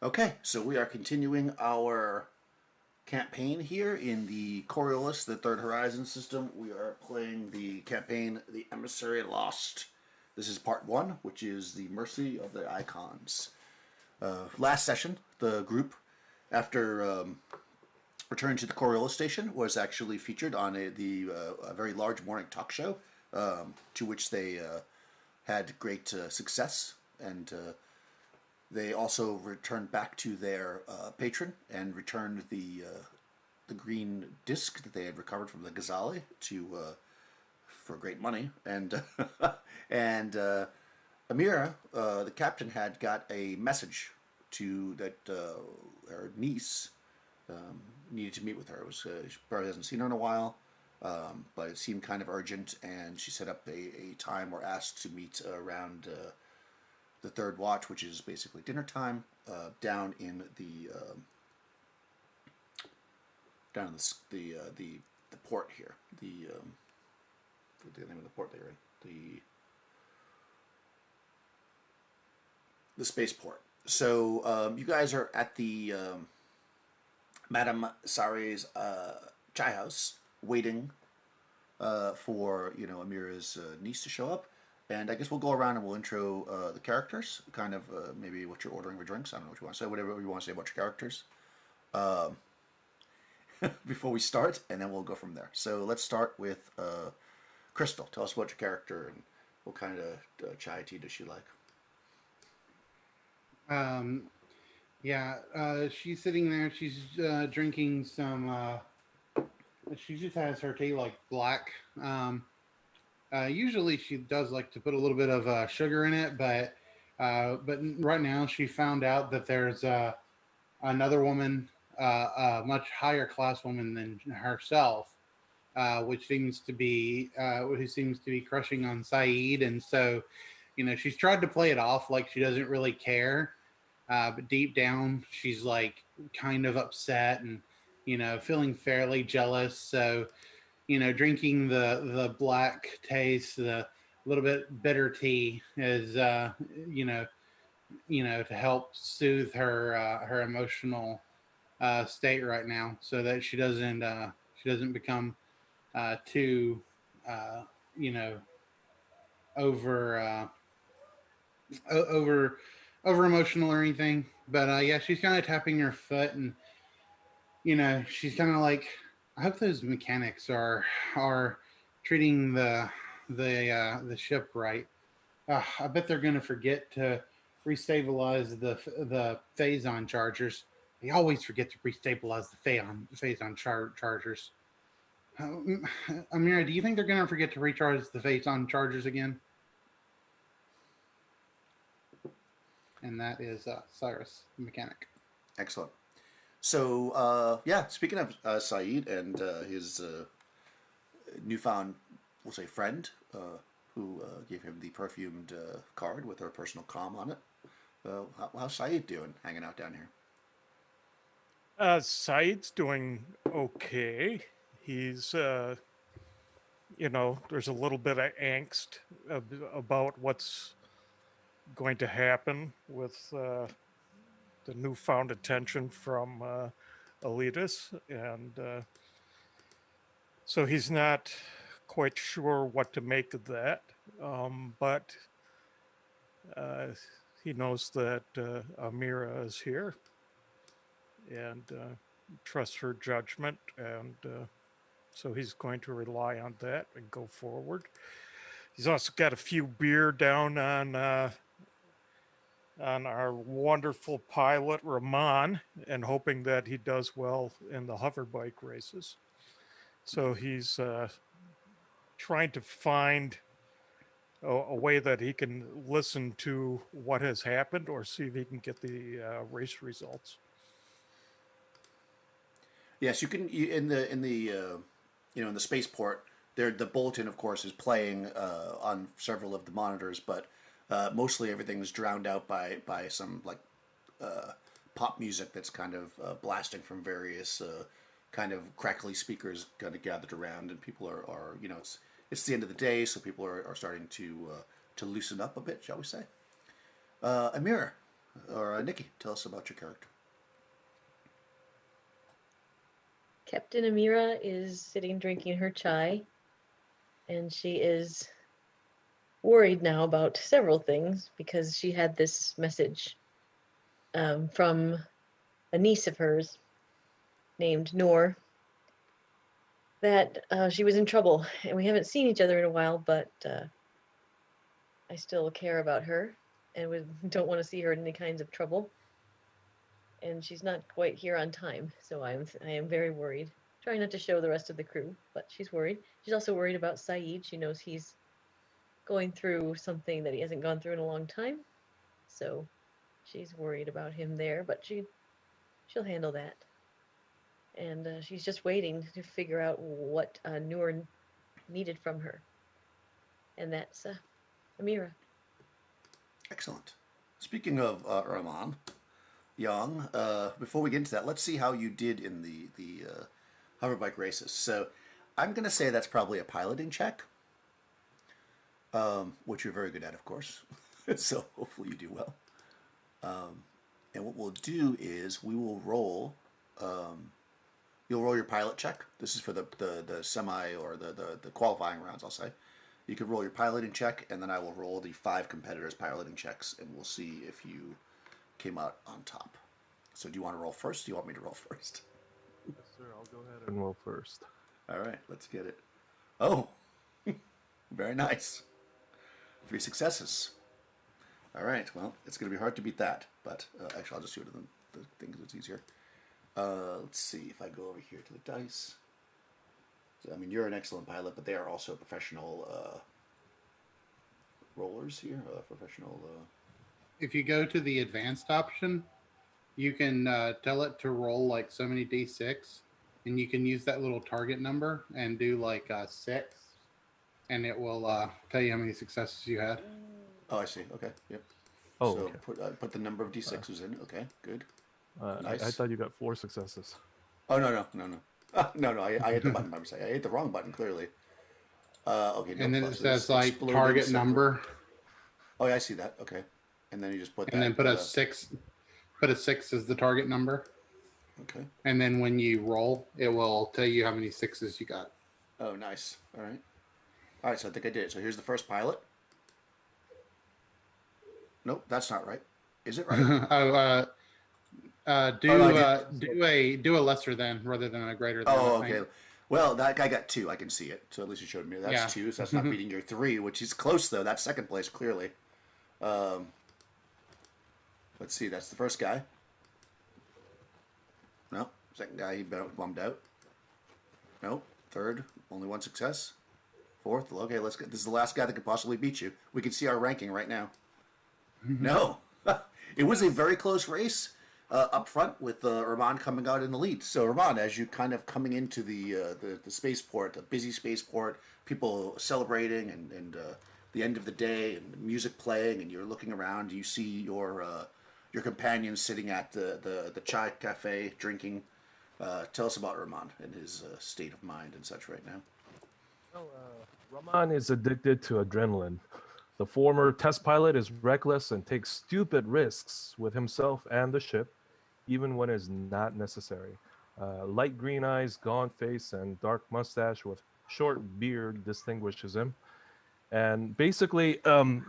Okay, so we are continuing our campaign here in the Coriolis, the Third Horizon system. We are playing the campaign The Emissary Lost. This is part one, which is the Mercy of the Icons. Last session, the group, after returning to the Coriolis station, was actually featured on a very large morning talk show, to which they had great success and they also returned back to their patron and returned the green disc that they had recovered from the Ghazali to for great money. And and Amira, the captain, had got a message to that her niece needed to meet with her. It was she probably hasn't seen her in a while, but it seemed kind of urgent, and she set up a time or asked to meet around the third watch, which is basically dinner time, down in the port here. The name of the port there, the spaceport. So you guys are at the Madame Sare's chai house, waiting for Amira's niece to show up. And I guess we'll go around and we'll intro the characters, kind of maybe what you're ordering for drinks. I don't know what you want to say, whatever you want to say about your characters before we start, and then we'll go from there. So let's start with Crystal. Tell us about your character and what kind of chai tea does she like. Um, yeah, she's sitting there. She's drinking some. She just has her tea like black. Usually she does like to put a little bit of sugar in it, but right now she found out that there's another woman, a much higher class woman than herself, which seems to be who seems to be crushing on Saeed, and so she's tried to play it off like she doesn't really care, but deep down she's like kind of upset and feeling fairly jealous. So drinking the black taste, the little bit bitter tea is to help soothe her emotional state right now, so that she doesn't become too uh, you know over over over emotional or anything. But yeah, she's kind of tapping her foot, and she's kind of like, I hope those mechanics are treating the ship right. I bet they're gonna forget to restabilize the phazon chargers. They always forget to restabilize the phazon chargers. Amira, do you think they're gonna forget to recharge the phazon chargers again? And that is Cyrus, the mechanic. Excellent. So yeah, speaking of Saeed and his newfound, we'll say, friend, who gave him the perfumed card with her personal calm on it. How's Saeed doing, hanging out down here? Said's doing okay. He's, there's a little bit of angst about what's going to happen with the newfound attention from Elitis. And so he's not quite sure what to make of that. But uh, he knows that Amira is here and trusts her judgment. And so he's going to rely on that and go forward. He's also got a few beer down on our wonderful pilot Rahman, and hoping that he does well in the hoverbike races. So he's trying to find a way that he can listen to what has happened, or see if he can get the race results. Yes, you can. In the spaceport. There, the bulletin, of course, is playing on several of the monitors, but mostly everything's drowned out by some like uh, pop music that's kind of blasting from various kind of crackly speakers kind of gathered around, and people are it's the end of the day, so people are starting to loosen up a bit, shall we say? Amira, Or Nikki, tell us about your character. Captain Amira is sitting drinking her chai, and she is worried now about several things because she had this message from a niece of hers named Noor that she was in trouble, and we haven't seen each other in a while, but I still care about her and don't want to see her in any kinds of trouble. And she's not quite here on time, so I am very worried. Trying not to show the rest of the crew, but she's worried. She's also worried about Saeed. She knows he's going through something that he hasn't gone through in a long time, so she's worried about him there. But she'll handle that. And she's just waiting to figure out what Noor needed from her, and that's Amira. Excellent. Speaking of Rahman, Young, before we get into that, let's see how you did in the hoverbike races. So I'm going to say that's probably a piloting check, which you're very good at, of course. So hopefully you do well. And what we'll do is we will roll. You'll roll your pilot check. This is for the semi or the qualifying rounds, I'll say. You can roll your piloting check, and then I will roll the 5 competitors' piloting checks, and we'll see if you came out on top. So do you want to roll first? Do you want me to roll first? Yes, sir. I'll go ahead and roll first. All right, let's get it. Oh, very nice. 3 successes. All right, well, it's going to be hard to beat that, but actually I'll just do it in the thing because it's easier. Let's see if I go over here to the dice. So, I mean, you're an excellent pilot, but they are also professional rollers here, professional... If you go to the advanced option, you can tell it to roll like so many d6, and you can use that little target number and do like 6, and it will tell you how many successes you had. Oh, I see. Okay, yep. Oh, so okay. put the number of d6s in. Okay, good. Nice. I thought you got 4 successes. Oh, no. No, I hit the button by mistake. I hit the wrong button, clearly. Okay, no and then pluses. it says like Exploding target separate. number. Oh, yeah, I see that. Okay. And then you just put that. And then put a 6. Put a 6 as the target number. Okay. And then when you roll, it will tell you how many 6s you got. Oh, nice. All right. All right, so I think I did it. So here's the first pilot. Nope, that's not right. Is it right? Do a lesser than rather than a greater than. Oh, okay. Well, that guy got 2. I can see it. So at least you showed me. That's 2. So that's not beating your 3, which is close though. That's second place clearly. Let's see. That's the first guy. No, second guy he bummed out. No, third, only 1 success. Fourth, okay. Let's get. This is the last guy that could possibly beat you. We can see our ranking right now. No, it was a very close race. Up front with Rahman coming out in the lead. So Rahman, as you kind of coming into the spaceport, a busy spaceport, people celebrating and the end of the day and music playing, and you're looking around, you see your companions sitting at the chai cafe drinking. Tell us about Rahman and his state of mind and such right now. Rahman is addicted to adrenaline. The former test pilot is reckless and takes stupid risks with himself and the ship, even when it's not necessary. Light green eyes, gaunt face, and dark mustache with short beard distinguishes him. And basically,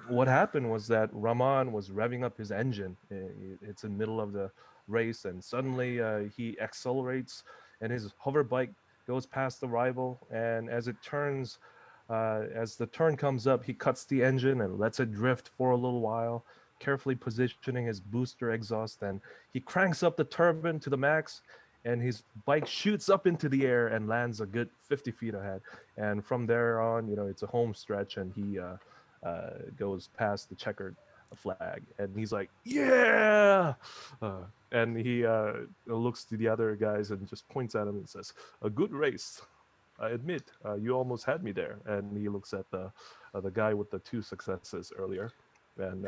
what happened was that Rahman was revving up his engine. It's in the middle of the race, and suddenly he accelerates, and his hover bike goes past the rival. And as the turn comes up, he cuts the engine and lets it drift for a little while, carefully positioning his booster exhaust. And he cranks up the turbine to the max, and his bike shoots up into the air and lands a good 50 feet ahead. And from there on, it's a home stretch, and he goes past the checkered flag, and he's like, yeah! And he looks to the other guys and just points at him and says, a good race. I admit, you almost had me there. And he looks at the guy with the 2 successes earlier, and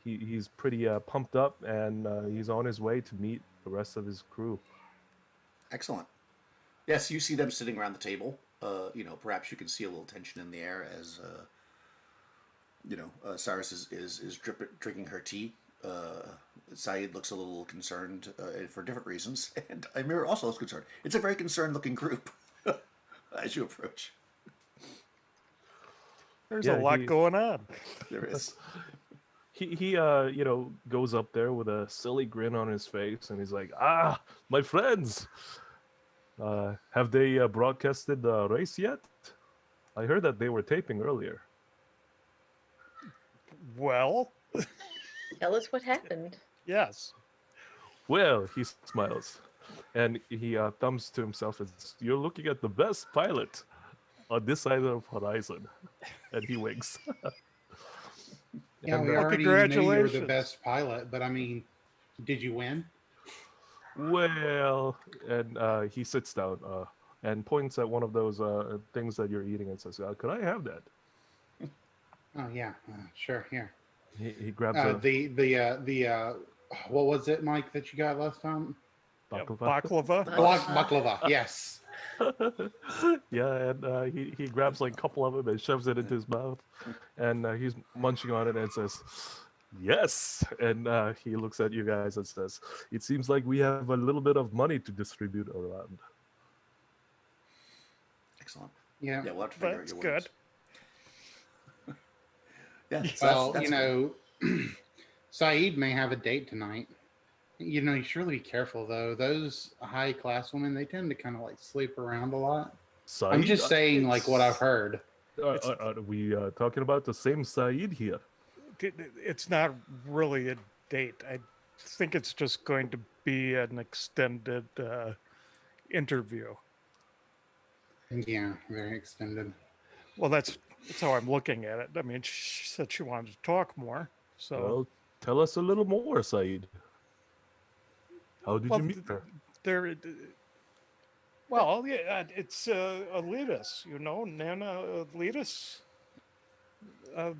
he's pretty pumped up, and he's on his way to meet the rest of his crew. Excellent. Yes, you see them sitting around the table. Perhaps you can see a little tension in the air as Cyrus is drinking her tea. Saeed looks a little concerned for different reasons, and Amir also looks concerned. It's a very concerned-looking group as you approach. There's a lot going on. There is. He goes up there with a silly grin on his face, and he's like, "Ah, my friends, have they broadcasted the race yet? I heard that they were taping earlier." Well, Tell us what happened. yes. Well, he smiles, and he thumbs to himself and says, "You're looking at the best pilot on this side of horizon," and he winks. Yeah, And, we Well, already knew you were the congratulations. best pilot, but I mean, did you win? Well, and he sits down and points at one of those things that you're eating and says, "Could I have that?" Oh yeah, sure. Here, He grabs the what was it, Mike, that you got last time? Yeah, baklava. baklava. Baklava. Yes. Yeah, and he grabs like a couple of them and shoves it into his mouth, and he's munching on it and says, "Yes." And he looks at you guys and says, "It seems like we have a little bit of money to distribute around." Excellent. Yeah. Yeah, we'll have to figure That's out your good. winnings. Yeah. So Well, that's Saeed may have a date tonight. You should really be careful though. Those high class women, they tend to kind of like sleep around a lot. I'm Saeed? just saying, like what I've heard. Are we talking about the same Saeed here? It's not really a date. I think it's just going to be an extended interview. Yeah, very extended. Well, that's how I'm looking at it. I mean, she said she wanted to talk more. So, Well, tell us a little more, Saeed. How did well, you meet her? there. Well, yeah, it's Elitis, Nana Elitis,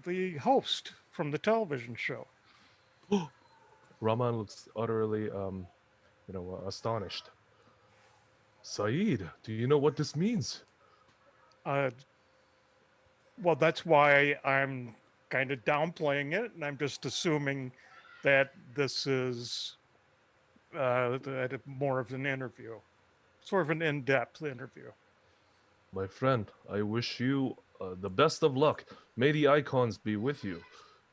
the host from the television show. Rahman looks utterly, astonished. Saeed, do you know what this means? Well, that's why I'm kind of downplaying it, and I'm just assuming that this is more of an interview, sort of an in-depth interview. My friend, I wish you the best of luck. May the icons be with you.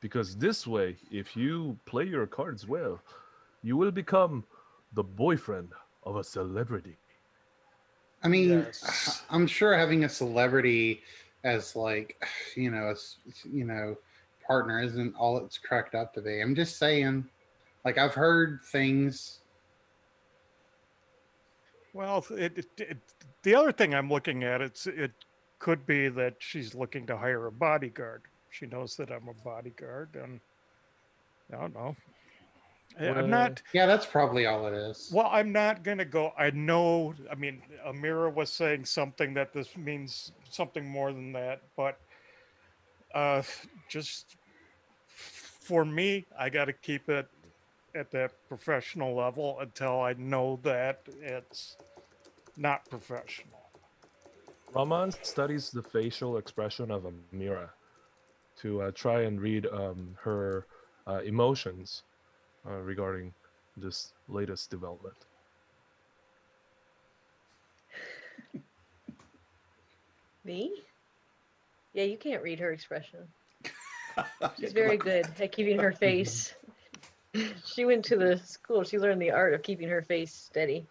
Because this way, if you play your cards well, you will become the boyfriend of a celebrity. I mean, Yes. I'm sure having a celebrity as like, partner isn't all it's cracked up to be. I'm just saying, like I've heard things. Well, the other thing I'm looking at, it could be that she's looking to hire a bodyguard. She knows that I'm a bodyguard, and I don't know. I'm not. Yeah, that's probably all it is. Well, I'm not going to go. I know, I mean, Amira was saying something that this means something more than that, but just for me, I got to keep it at that professional level until I know that it's not professional. Rahman studies the facial expression of Amira to try and read her emotions regarding this latest development. Me? Yeah, you can't read her expression. She's very good at keeping her face. She went to the school. She learned the art of keeping her face steady.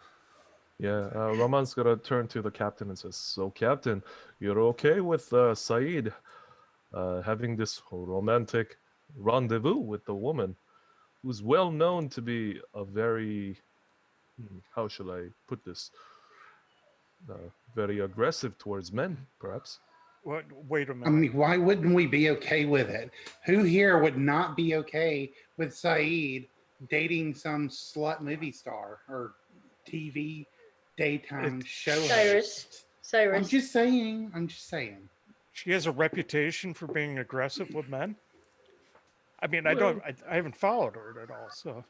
Yeah, Rahman's gonna turn to the captain and says, "So, Captain, you're okay with Saeed having this romantic rendezvous with the woman who's well known to be a very, how shall I put this, very aggressive towards men, perhaps?" Wait a I minute. mean, why wouldn't we be okay with it? Who here would not be okay with Saeed dating some slut movie star or TV daytime show host? Cyrus. I'm just saying. She has a reputation for being aggressive with men. I mean, I haven't followed her at all, so.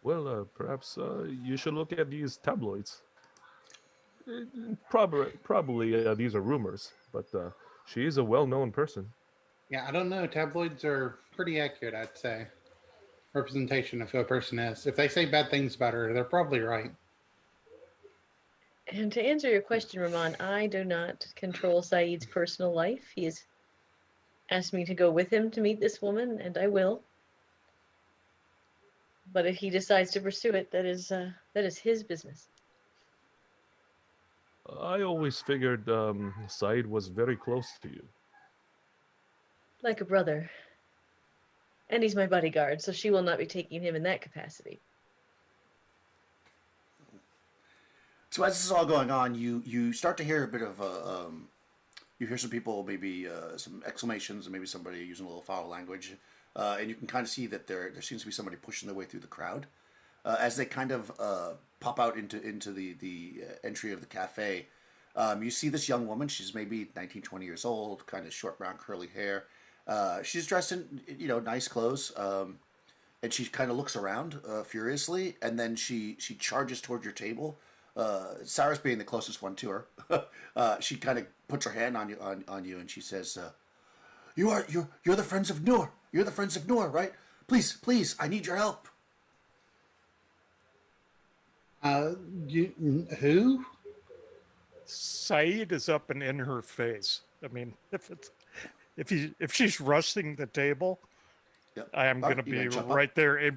Well, perhaps you should look at these tabloids. Probably these are rumors, but she is a well-known person. Yeah, I don't know. Tabloids are pretty accurate, I'd say. Representation of who a person is. If they say bad things about her, they're probably right. And to answer your question, Rahman, I do not control Saeed's personal life. He has asked me to go with him to meet this woman, and I will. But if he decides to pursue it, that is his business. I always figured Said was very close to you. Like a brother. And he's my bodyguard, so she will not be taking him in that capacity. So as this is all going on, you start to hear a bit of you hear some people, maybe some exclamations, and maybe somebody using a little foul language, and you can kind of see that there seems to be somebody pushing their way through the crowd. As they kind of pop out into the entry of the cafe, you see this young woman. She's maybe 19, 20 years old, kind of short brown curly hair. She's dressed in nice clothes, and she kind of looks around furiously, and then she charges towards your table. Cyrus being the closest one to her, she kind of puts her hand on you, and she says, you're the friends of Noor. You're the friends of Noor, right? Please, I need your help." Who? Saeed is up and in her face. I mean, if she's rushing the table, Yep. I am going to You be gonna jump up? right there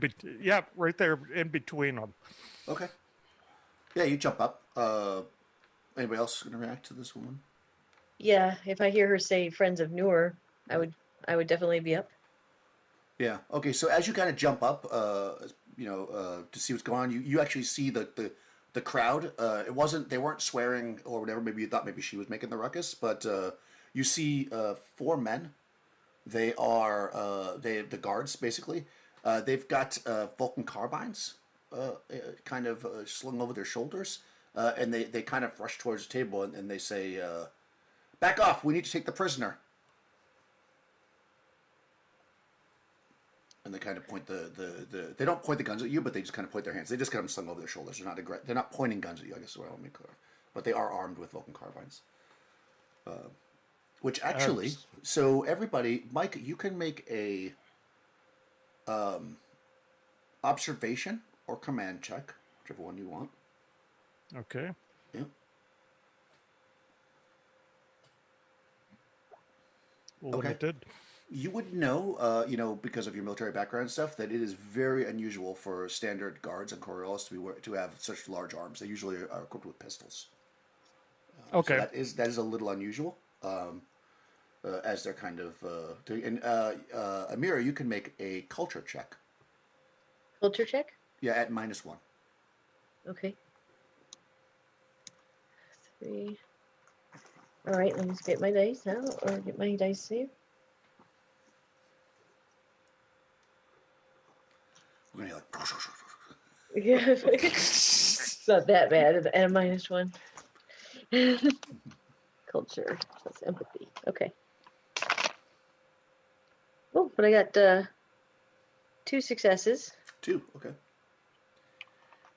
right there in between them. Okay. Yeah, you jump up. Anybody else going to react to this woman? Yeah, if I hear her say friends of Noor, I would definitely be up. Yeah. Okay. So as you kind of jump up, to see what's going on, you actually see the crowd. They weren't swearing or whatever. Maybe you thought maybe she was making the ruckus, but you see 4 men. They are the guards basically. They've got Vulcan carbines, kind of slung over their shoulders, and they kind of rush towards the table and they say, "Back off! We need to take the prisoner." And they kind of point they don't point the guns at you, but they just kind of point their hands. They just kind of slung over their shoulders. They're not pointing guns at you, I guess is what I want to make clear. But they are armed with Vulcan carbines. Which actually, so everybody, Mike, you can make a observation or command check, whichever one you want. Okay. Yeah. Limited. You would know, because of your military background and stuff, that it is very unusual for standard guards and Coriolis to have such large arms. They usually are equipped with pistols. Okay. So that is a little unusual, as they're kind of doing. And Amira, you can make a culture check. Culture check? Yeah, at -1. Okay. 3. All right, let me just get my dice out, or get my dice saved. We're gonna be like, Yeah, it's not that bad. And a -1. Culture plus empathy. Okay. Oh, but I got 2 successes. 2. Okay.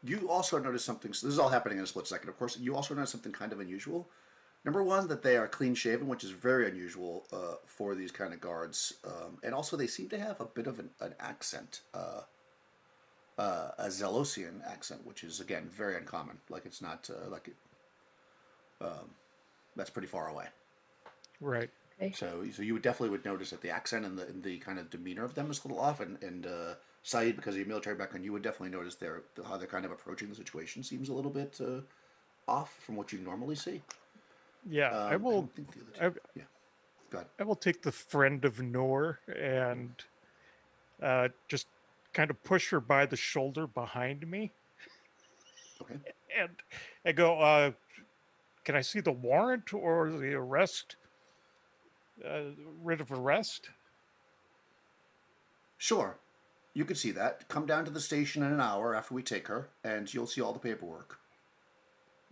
You also notice something. So this is all happening in a split second. Of course, you also notice something kind of unusual. Number one, that they are clean shaven, which is very unusual for these kind of guards, and also they seem to have a bit of an accent. A Zelosian accent, which is again very uncommon. Like it's not that's pretty far away. Right. Okay. So you would notice that the accent and the kind of demeanor of them is a little off. And Saeed, because of your military background, you would definitely notice how they're kind of approaching the situation seems a little bit off from what you normally see. Yeah, I will. Yeah. Go ahead. I will take the friend of Noor and just kind of push her by the shoulder behind me. Okay. And I go, can I see the warrant or the arrest? Writ of arrest? Sure. You can see that. Come down to the station in an hour after we take her, and you'll see all the paperwork.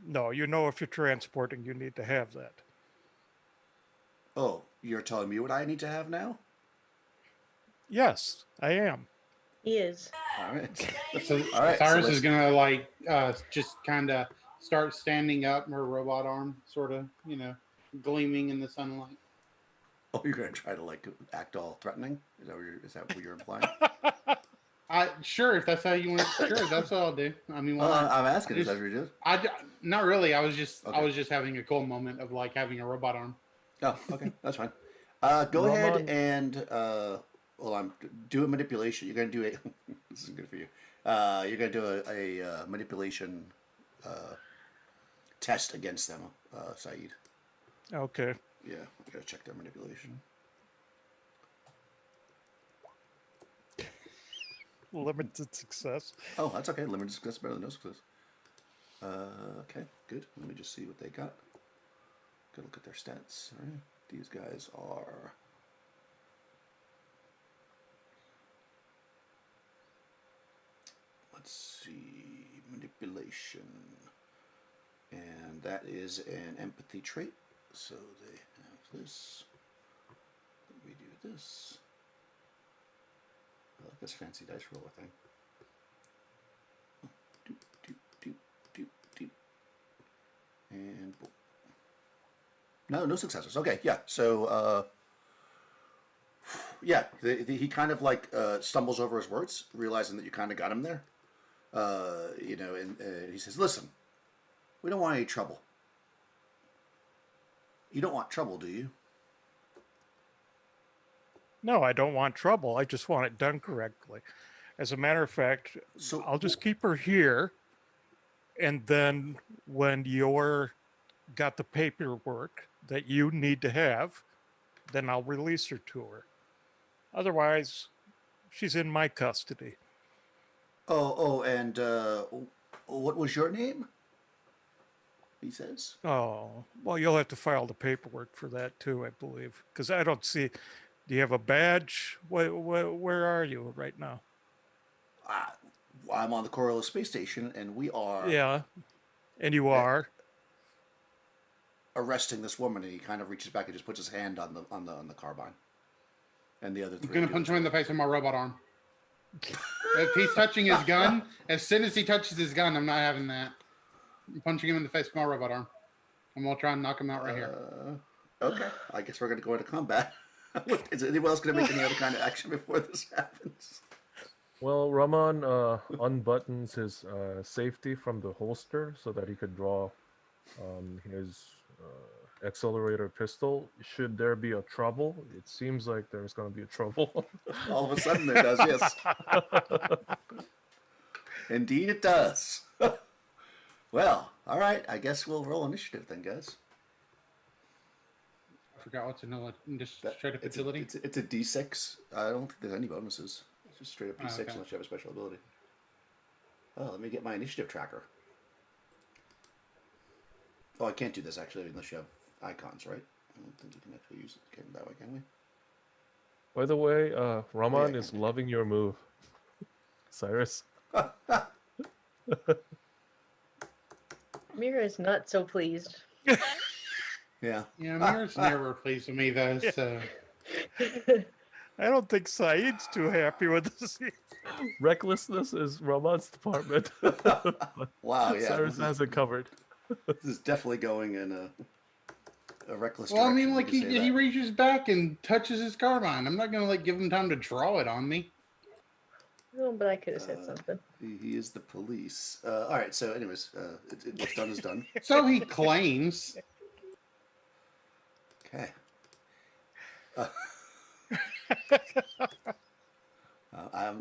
No, if you're transporting, you need to have that. Oh, you're telling me what I need to have now? Yes, I am. He is. All right. So All right, Cyrus so is gonna just kind of start standing up, her robot arm sort of, gleaming in the sunlight. Oh, you're gonna try to like act all threatening? Is that what you're implying? Sure, if that's how you want. Sure, that's what I'll do. I mean, why Well, not? I'm asking. Is that Just- what you're doing? Not really. I was just Okay. having a cool moment of like having a robot arm. Oh, okay, that's fine. Go ahead Ramon- and well, I'm do a manipulation. You're gonna do a. This is good for you. You're gonna do a manipulation test against them, Saeed. Okay. Yeah, I gotta check their manipulation. Limited success. Oh, that's okay. Limited success better than no success. Okay, good. Let me just see what they got. Go look at their stats. All right, these guys are. Let's see, manipulation, and that is an empathy trait. So they have this. We do this. I like this fancy dice roller thing. Doop, doop, doop, doop, doop. And boom. No successes. Okay, yeah. So, yeah, he kind of like stumbles over his words, realizing that you kind of got him there. And he says, "Listen, we don't want any trouble. You don't want trouble, do you?" No, I don't want trouble. I just want it done correctly. As a matter of fact, So I'll just keep her here. And then when you're got the paperwork that you need to have, then I'll release her to her. Otherwise, she's in my custody. And what was your name? He says. Oh, well, you'll have to file the paperwork for that too, I believe. Because I don't see. Do you have a badge? Where are you right now? I'm on the Coriolis space station, and we are Yeah, and you are. arresting this woman. And he kind of reaches back and just puts his hand on the carbine. And the other I'm three. gonna do punch as him in the well. face with my robot arm. If he's touching his gun, as soon as he touches his gun, I'm not having that. I'm punching him in the face with my robot arm. I'm gonna try and knock him out right here. Okay, I guess we're going to go into combat. Is anyone else going to make any other kind of action before this happens? Well, Raman unbuttons his safety from the holster so that he could draw his accelerator pistol. Should there be a trouble? It seems like there's going to be a trouble. All of a sudden, there does. Yes, indeed, it does. Well, all right. I guess we'll roll initiative then, guys. I forgot what's another just straight up It's agility. it's a D6. I don't think there's any bonuses. It's just straight up D6 okay. unless you have a special ability. Oh, let me get my initiative tracker. Oh, I can't do this actually unless you have icons, right? I don't think you can actually use it that way, can we? By the way, Raman yeah. is loving your move, Cyrus. Mira is not so pleased. Yeah. Yeah, Mira's never pleased with me though, so I don't think Saeed's too happy with this. Recklessness is Raman's department. Wow. Yeah. Cyrus has it covered. This is definitely going in a reckless well, I direction. mean, like we can say he that. reaches back and touches his carbine. I'm not gonna like give him time to draw it on me. Oh, but I could have said something. He is the police. All right. So, anyways, what's done is done. So he claims. Okay.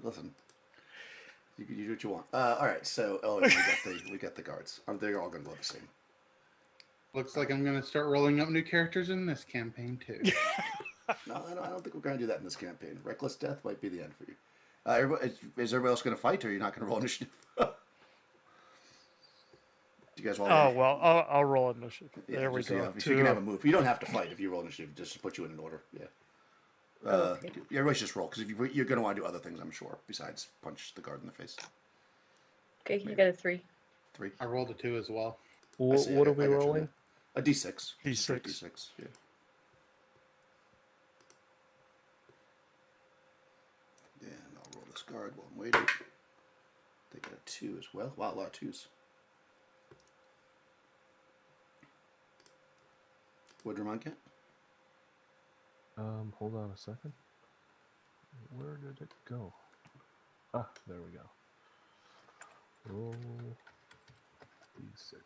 Listen. You can do what you want. All right. So, we got the guards. They're all going to go the same. Looks like I'm gonna start rolling up new characters in this campaign too. No, I don't think we're going to do that in this campaign. Reckless death might be the end for you. Is everybody else going to fight, or are you not going to roll initiative? Do you guys all? Oh, well, I'll roll initiative. Yeah, There we just so go. you can have a move. You don't have to fight if you roll initiative. Just to put you in an order. Yeah. Okay. Everybody's just roll because you're going to want to do other things, I'm sure, besides punch the guard in the face. Okay, you got a 3. 3. I rolled a 2 as well. I see, What I are we got you on rolling? that. A D6. D6. Straight D6. Yeah. And I'll roll this guard while I'm waiting. They got a 2 as well. Wow, a lot of 2s. What did Ramon get? Hold on a second. Where did it go? Ah, there we go. Roll d6.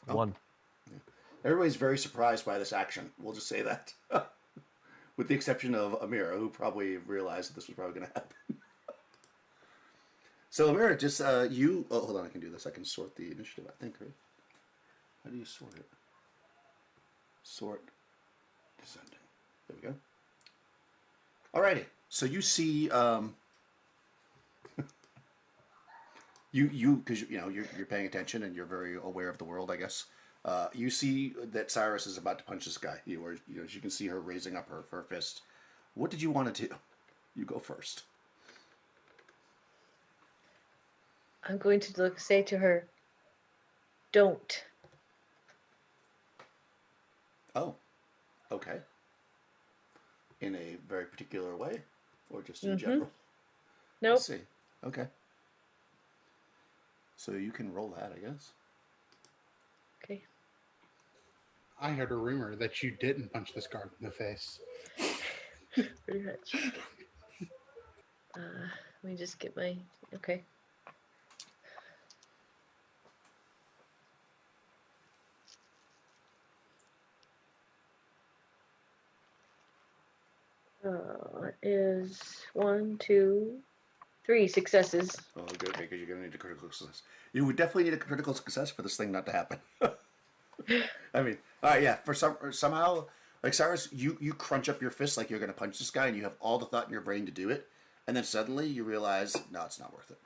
Oh. 1. Everybody's very surprised by this action. We'll just say that. With the exception of Amira, who probably realized that this was probably going to happen. So, Amira, just you... Oh, hold on, I can do this. I can sort the initiative, I think, right? How do you sort it? Sort descending. There we go. Alrighty. So you see... you because you're paying attention and you're very aware of the world, I guess. You see that Cyrus is about to punch this guy. You can see her raising up her fist. What did you want to do? You go first. I'm going to say to her, "Don't." Oh, okay. In a very particular way, or just in general? I Nope. see. Okay. So you can roll that, I guess. Okay. I heard a rumor that you didn't punch this guard in the face. Pretty much. Let me just get my... Okay. It is 1, 2, 3 successes. Oh, good, okay, because you're going to need a critical success. You would definitely need a critical success for this thing not to happen. I mean, all right, yeah. Somehow, like Cyrus, you crunch up your fist like you're going to punch this guy, and you have all the thought in your brain to do it, and then suddenly you realize, no, it's not worth it,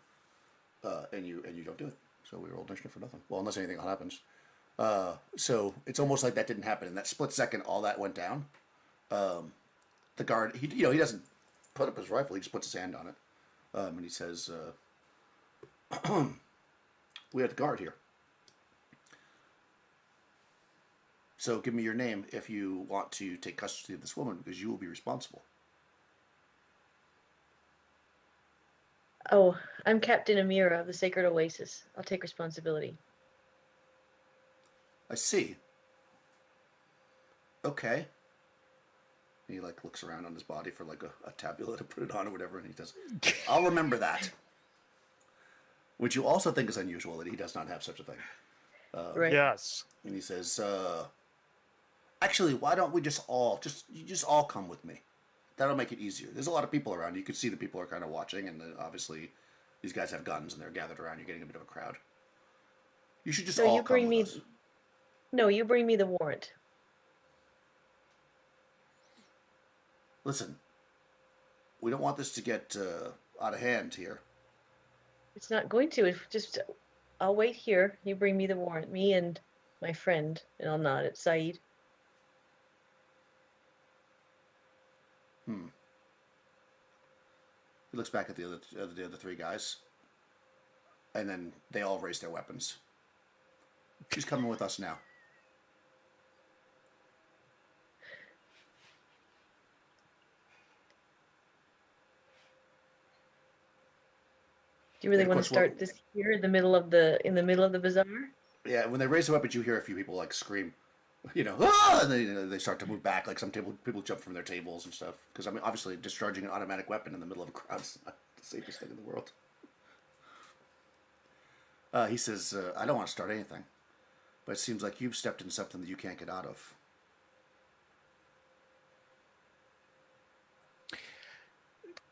and you don't do it. So we rolled initiative for nothing. Well, unless anything happens. So it's almost like that didn't happen. In that split second, all that went down. The guard, he doesn't put up his rifle. He just puts his hand on it, and he says, "We have the guard here. So give me your name if you want to take custody of this woman, because you will be responsible." Oh, I'm Captain Amira of the Sacred Oasis. I'll take responsibility. I see. Okay. He looks around on his body for a tabula to put it on or whatever, and he does. I'll remember that. Which you also think is unusual that he does not have such a thing. Right. Yes. And he says, "Actually, why don't we just all come with me? That'll make it easier. There's a lot of people around. You can see the people are kind of watching, and obviously these guys have guns and they're gathered around. You're getting a bit of a crowd. You should just all come with us." No, you bring me the warrant. Listen, we don't want this to get out of hand here. It's not going to. It's just, I'll wait here. You bring me the warrant. Me and my friend, and I'll nod at Saeed. He looks back at the other three guys, and then they all raise their weapons. She's coming with us now. Do you really want to start this here in the middle of the bazaar? Yeah, when they raise the weapons, you hear a few people scream, "Ah!" And they start to move back. Like some people jump from their tables and stuff. Because I mean, obviously, discharging an automatic weapon in the middle of a crowd is not the safest thing in the world. He says, "I don't want to start anything, but it seems like you've stepped in something that you can't get out of."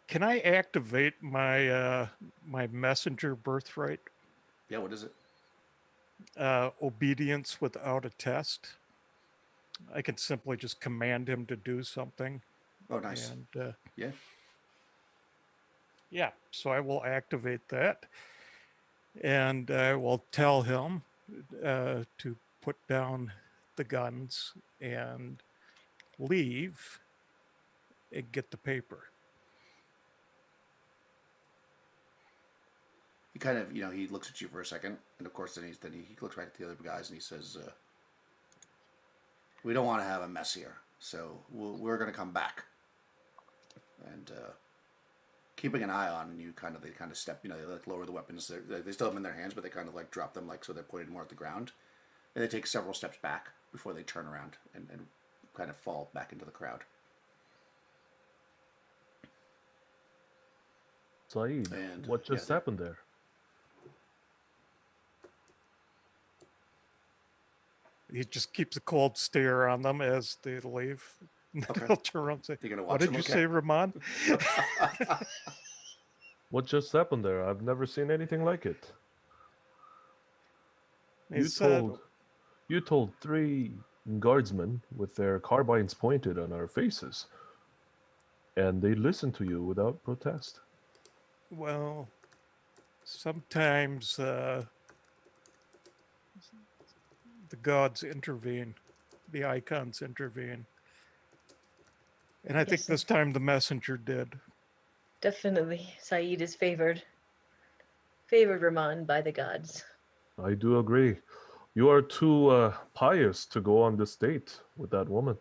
Can I activate my my messenger birthright? Yeah, what is it? Obedience without a test. I can simply just command him to do something. Oh, nice. And yeah. Yeah, so I will activate that, and I will tell him to put down the guns and leave and get the paper. He kind of, he looks at you for a second, and of course, then he looks back at the other guys and he says, "We don't want to have a mess here, so we're going to come back." And keeping an eye on you, they kind of step, they lower the weapons. They still have them in their hands, but they kind of drop them, so they're pointed more at the ground. and they take several steps back before they turn around and kind of fall back into the crowd. Saeed, And what just yeah, happened there? He just keeps a cold stare on them as they leave. Okay. He'll turn around and say, You're gonna "What watch did them, you okay? say, Ramon?" What just happened there? I've never seen anything like it. He You said, told you told 3 guardsmen with their carbines pointed on our faces, and they listened to you without protest. "Well, sometimes the gods intervene, the icons intervene, and I think Yes, this time the messenger did." definitely. Saeed is favored Rahman by the gods. I do agree. You are too pious to go on this date with that woman.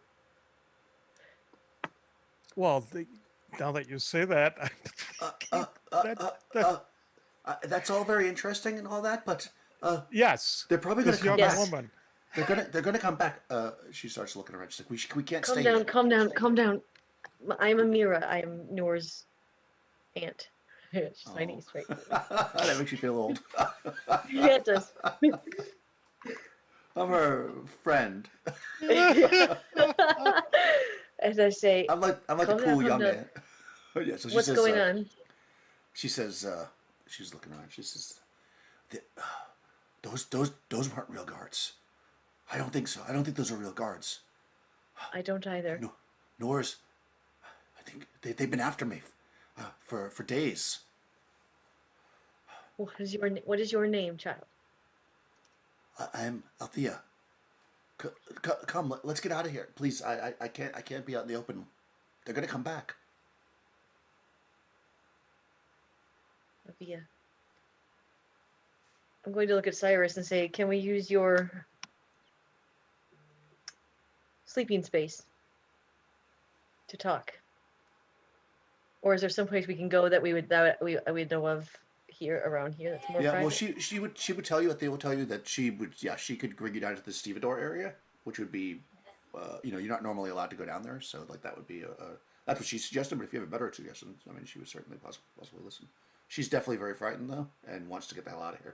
Well, now that you say that, Uh, uh, uh, that, uh, that uh, that's all very interesting and all that, but yes, they're probably gonna this come young back. Yes. woman. They're gonna come back. She starts looking around. She's like, we can't Calm stay down, yet. calm down, calm down. I'm Amira. I am Noor's aunt. She's my Oh. niece, right? That makes you feel old. Yeah, it does. I'm her friend. As I say, I'm like a calm down, cool calm young down. aunt. Yeah. So she What's says. going on? She says. She's looking around. She says, those weren't real guards. I don't think so. I don't think those are real guards. I don't either. No, Nor's. I think they've been after me for days. What is your name, child? I'm Althea. Come, let's get out of here, please. I can't be out in the open. They're gonna come back. Avia. I'm going to look at Cyrus and say, can we use your sleeping space to talk? Or is there some place we can go that we would know of here around here that's more Yeah, private? well, she would tell you that they will tell you that she could bring you down to the stevedore area, which would be, you're not normally allowed to go down there, so like that would be that's what she suggested. But if you have a better suggestion, I mean, she would certainly possibly listen. She's definitely very frightened though, and wants to get the hell out of here.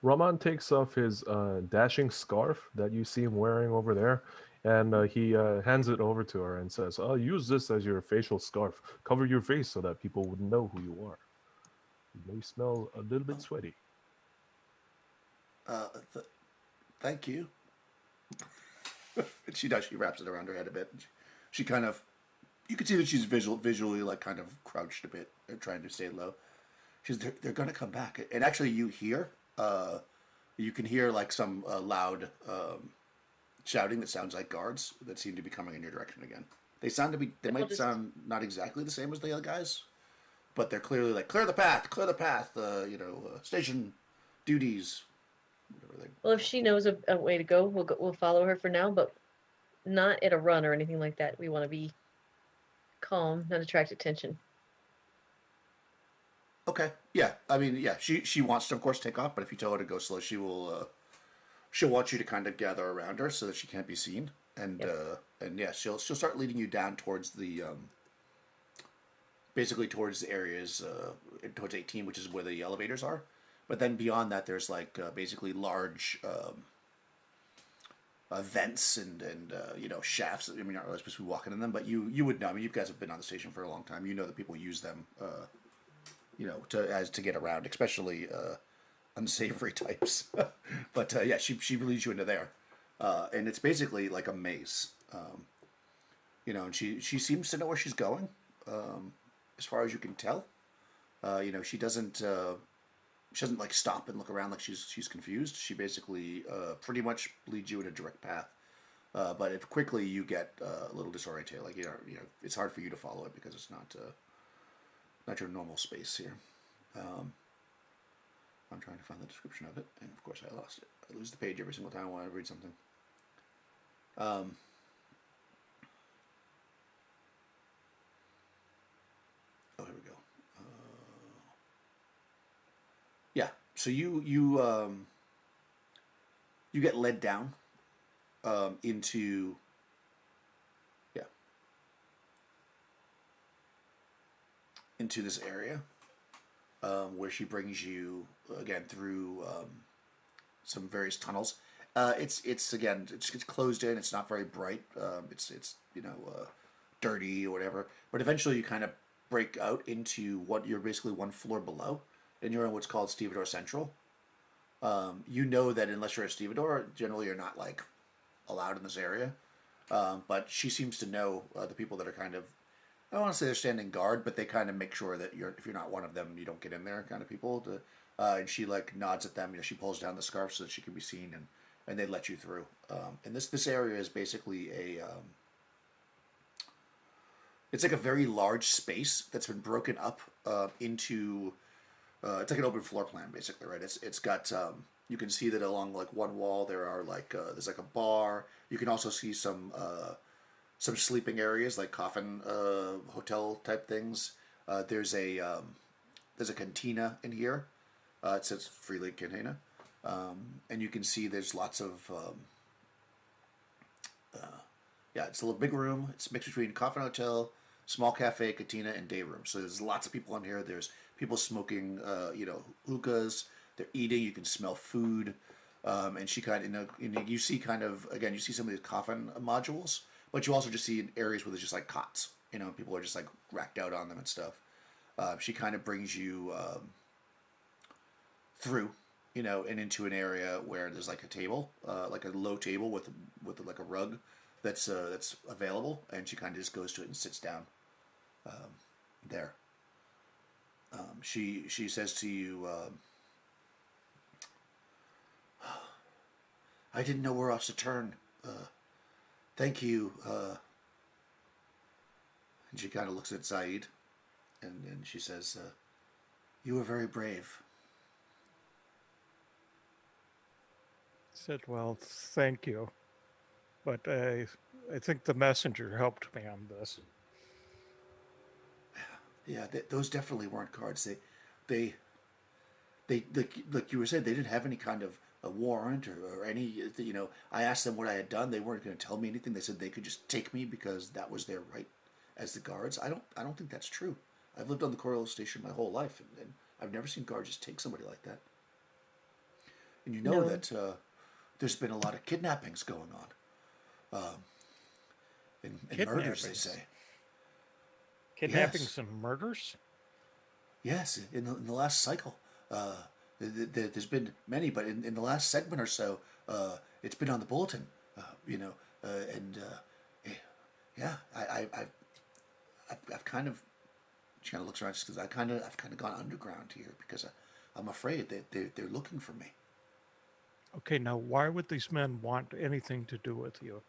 Raman takes off his dashing scarf that you see him wearing over there, and he hands it over to her and says, use this as your facial scarf. Cover your face so that people wouldn't know who you are. You may smell a little bit sweaty. Thank you. She does. She wraps it around her head a bit. She kind of, you can see that she's visually like kind of crouched a bit, trying to stay low. She's they're gonna come back, and actually you hear, you can hear like some loud shouting that sounds like guards that seem to be coming in your direction again. They might sound not exactly the same as the other guys, but they're clearly like clear the path, station duties. Well, if she knows a way to go, we'll follow her for now, but not at a run or anything like that. We want to be calm, not attract attention. Okay. Yeah. I mean, yeah. She wants to, of course, take off, but if you tell her to go slow, she'll want you to kind of gather around her so that she can't be seen, and Yep. and yeah, she'll start leading you down towards the basically towards the areas towards 18, which is where the elevators are. But then beyond that, there's like basically large vents and shafts. I mean, you're not really supposed to be walking in them, but you would know. I mean, you guys have been on the station for a long time. You know that people use them. To get around, especially unsavory types. But yeah, she leads you into there, and it's basically like a maze. And she seems to know where she's going, as far as you can tell. She doesn't like stop and look around like she's confused. She basically pretty much leads you in a direct path. But if quickly you get a little disoriented, like it's hard for you to follow it because it's not your normal space here. I'm trying to find the description of it, and of course I lost it. I lose the page every single time I want to read something. Oh, here we go. Yeah. So you you get led down into into this area where she brings you again through some various tunnels. It's again it's closed in. It's not very bright. It's dirty or whatever. But eventually you kind of break out into what you're basically one floor below, and you're in what's called Stevedore Central. You know that unless you're a Stevedore, generally you're not like allowed in this area. But she seems to know the people that are kind of, I don't want to say they're standing guard, but they kind of make sure that if you're not one of them, you don't get in there kind of people. And she like nods at them. She pulls down the scarf so that she can be seen, and they let you through. And this area is basically it's like a very large space that's been broken up into. It's like an open floor plan, basically, right? It's got you can see that along like one wall there are like there's like a bar. You can also see some sleeping areas like coffin hotel type things. There's a cantina in here. It says Freely Cantina, and you can see there's lots of it's a little big room. It's mixed between coffin hotel, small cafe, cantina, and day room. So there's lots of people in here. There's people smoking, hookahs. They're eating. You can smell food, and she kind of, you see kind of again, you see some of these coffin modules, but you also just see areas where there's just like cots. People are just like racked out on them and stuff. She kind of brings you through, and into an area where there's like a table, like a low table with like a rug that's available, and she kind of just goes to it and sits down there. She says to you, I didn't know where else to turn. Thank you. And she kind of looks at Saeed, and she says, you were very brave. Said, well, thank you. But I think the messenger helped me on this. Yeah, those definitely weren't cards. They like you were saying, they didn't have any kind of a warrant or any. I asked them what I had done. They weren't going to tell me anything. They said they could just take me because that was their right as the guards. I don't think that's true. I've lived on the Coriolis station my whole life, and I've never seen guards just take somebody like that. And No. that there's been a lot of kidnappings going on, and murders. They say. Kidnappings and murders? Yes, in the last cycle. There's been many, but in the last segment or so, it's been on the bulletin. I've kind of. She kind of looks around because I've kind of gone underground here because I'm afraid that they're looking for me. Okay, now why would these men want anything to do with you?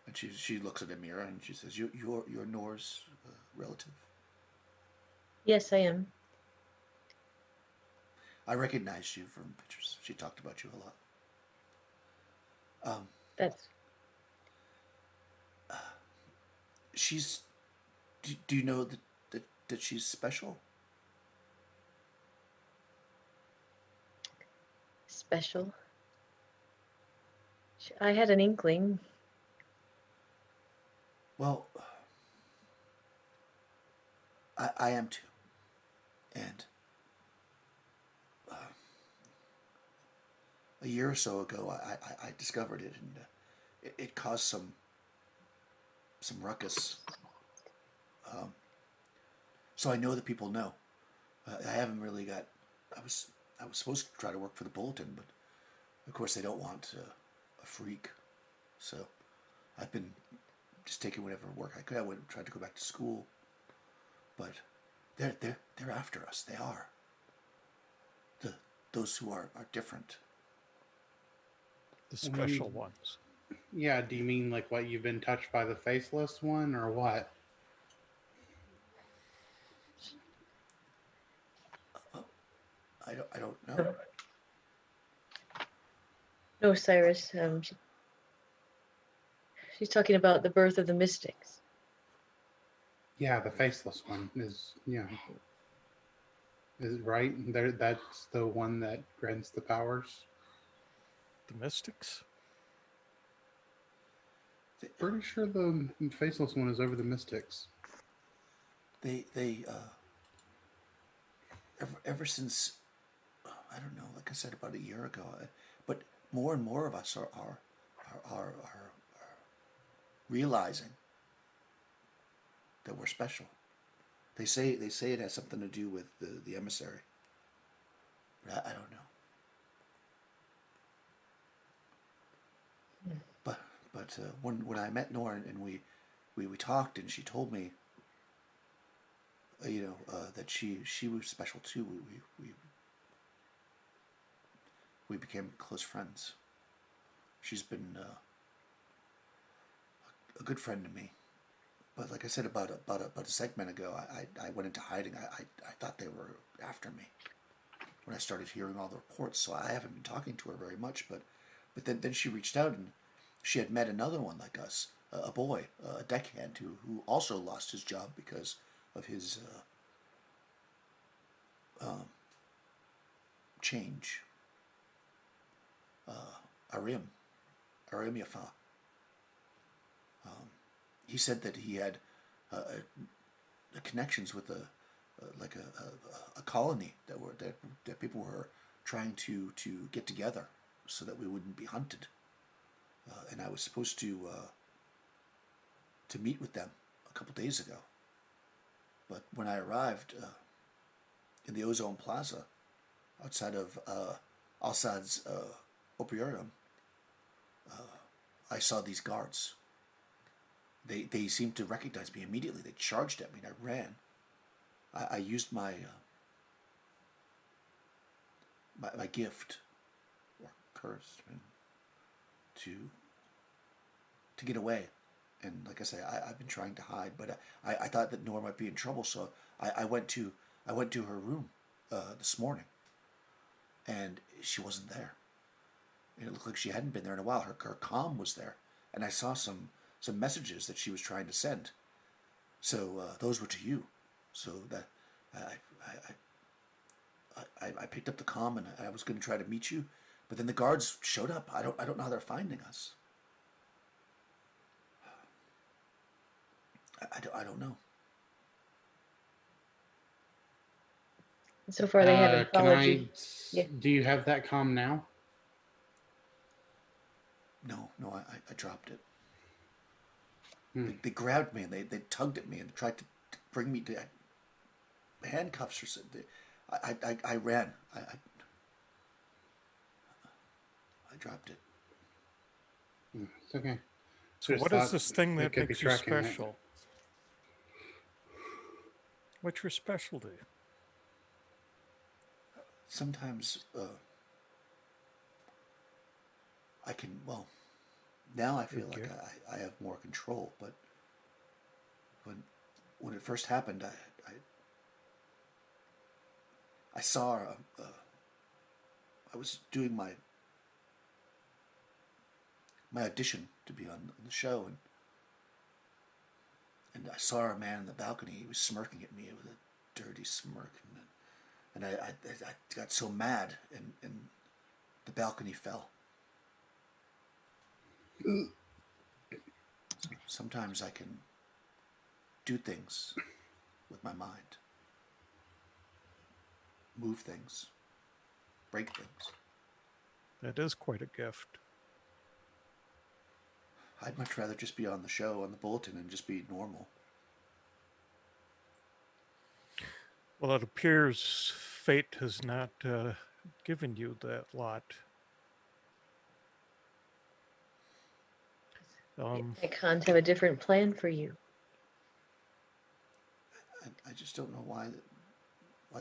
And she looks at Amira and she says, "You're Nora's relative." Yes, I am. I recognized you from pictures. She talked about you a lot. That's She's. Do you know that she's special? special. I had an inkling. Well, I am too, and a year or so ago, I discovered it, and it caused some ruckus. So I know that people know. I haven't really got. I was supposed to try to work for the bulletin, but of course they don't want a freak. So I've been just taking whatever work I could. I went and tried to go back to school, but they're after us. They are. Those who are different. The special ones. Yeah, do you mean like what, you've been touched by the faceless one, or what? I don't know. No, Cyrus. She's talking about the birth of the mystics. Yeah, the faceless one is, Is it right? There, that's the one that grants the powers. The Mystics? Pretty sure the faceless one is over the mystics. They ever since, I don't know, like I said, about a year ago, but more and more of us are realizing that we're special. They say it has something to do with the emissary. But I don't know. But when I met Nora and we talked and she told me, that she was special too. We became close friends. She's been a good friend to me. But like I said about a segment ago, I went into hiding. I thought they were after me when I started hearing all the reports. So I haven't been talking to her very much. But then she reached out and she had met another one like us, a boy, a deckhand who also lost his job because of his change. Arim Yafa. He said that he had connections with a colony that people were trying to get together so that we wouldn't be hunted. And I was supposed to meet with them a couple days ago. But when I arrived in the Ozone Plaza outside of Al-Sad's Operium, I saw these guards. They seemed to recognize me immediately. They charged at me and I ran. I used my gift or curse to get away. And like I say, I've been trying to hide, but I thought that Nora might be in trouble, so I went to her room this morning, and she wasn't there. And it looked like she hadn't been there in a while. Her comm was there, and I saw some messages that she was trying to send. So those were to you. So that I picked up the comm and I was going to try to meet you, but then the guards showed up. I don't know how they're finding us. I don't know. So far, they haven't Can followed you. Yeah. Do you have that comm now? No, I dropped it. Hmm. They grabbed me and they tugged at me and tried to bring me to handcuffs or something. I ran. I dropped it. It's okay. So Just what is thought this thing they that could be makes you tracking it. special? What's your specialty? Sometimes I can, well, now I feel like I have more control, but when it first happened, I saw I was doing my audition to be on the show, and I saw a man in the balcony. He was smirking at me with a dirty smirk, and I got so mad, and the balcony fell. Sometimes I can do things with my mind, move things, break things. That is quite a gift. I'd much rather just be on the show, on the bulletin, and just be normal. Well, it appears fate has not given you that lot. Icons have a different plan for you. I just don't know why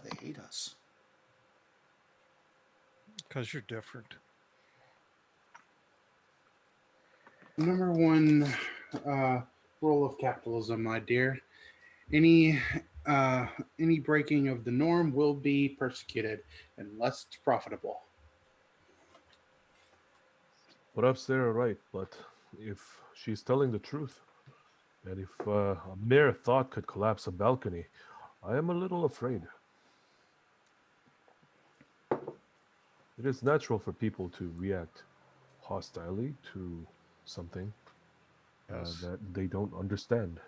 they hate us. Because you're different. Number one rule of capitalism, my dear. Any breaking of the norm will be persecuted unless it's profitable. What ups there are right, but if she's telling the truth, and if a mere thought could collapse a balcony, I am a little afraid. It is natural for people to react hostilely to something Yes, that they don't understand.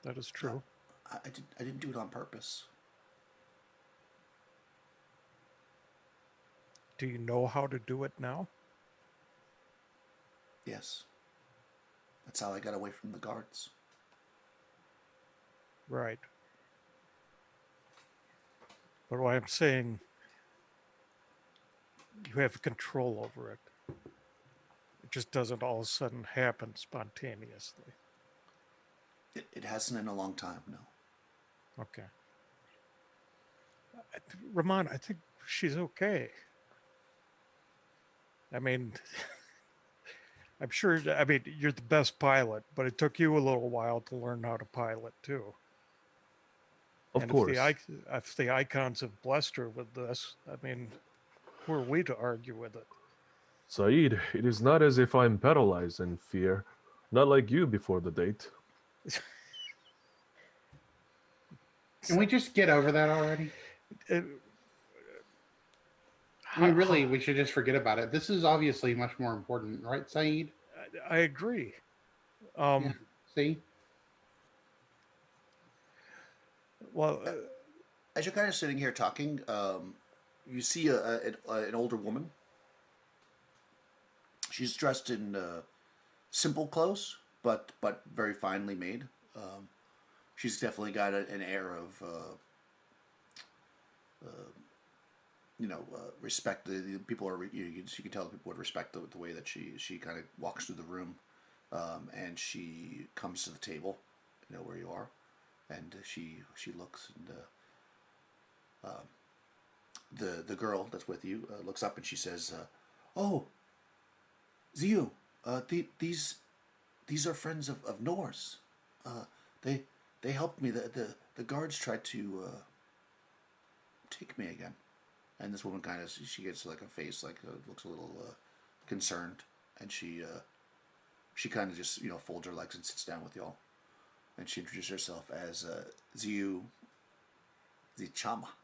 that is true. I didn't do it on purpose. Do you know how to do it now? Yes. That's how I got away from the guards. Right. But what I'm saying, you have control over it. It just doesn't all of a sudden happen spontaneously. It hasn't in a long time, no. Okay. Ramon, I think she's okay. I mean, I'm sure, I mean, you're the best pilot, but it took you a little while to learn how to pilot too. Of And course. if the icons have blessed her with this, I mean, who are we to argue with it? Saeed, it is not as if I'm paralyzed in fear. Not like you before the date. Can we just get over that already? We should just forget about it. This is obviously much more important, right, Saeed? I agree. Yeah. See? Well, As you're kind of sitting here talking, you see an older woman. She's dressed in simple clothes, but very finely made. She's definitely got an air of respect. The people are you can tell people would respect the way that she kind of walks through the room, and she comes to the table, where you are, and she looks, and the girl that's with you looks up and she says, "Oh, Ziu, these are friends of Nor's. They helped me. The guards tried to take me again." And this woman kind of she gets like a face like looks a little concerned, and she kind of just folds her legs and sits down with y'all, and she introduces herself as Ziu Zichama.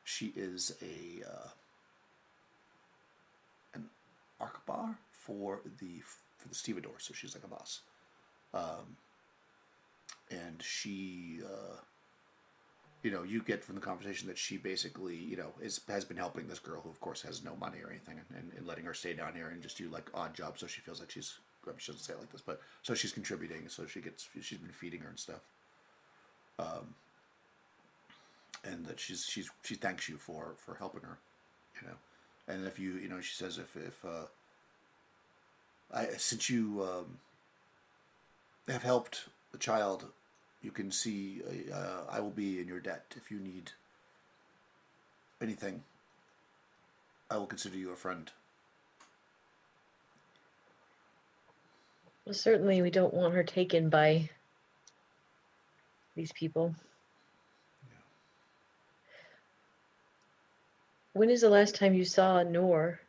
She is an Arkbar for the stevedore, so she's like a boss. And she, you get from the conversation that she basically, has been helping this girl who, of course, has no money or anything, and letting her stay down here and just do like odd jobs, so she feels like she's. She doesn't say it like this, but so she's contributing, so she's been feeding her and stuff. And that she thanks you for helping her, and if she says if since you have helped the child, you can see I will be in your debt. If you need anything, I will consider you a friend. Well, certainly we don't want her taken by these people. When is the last time you saw Nor,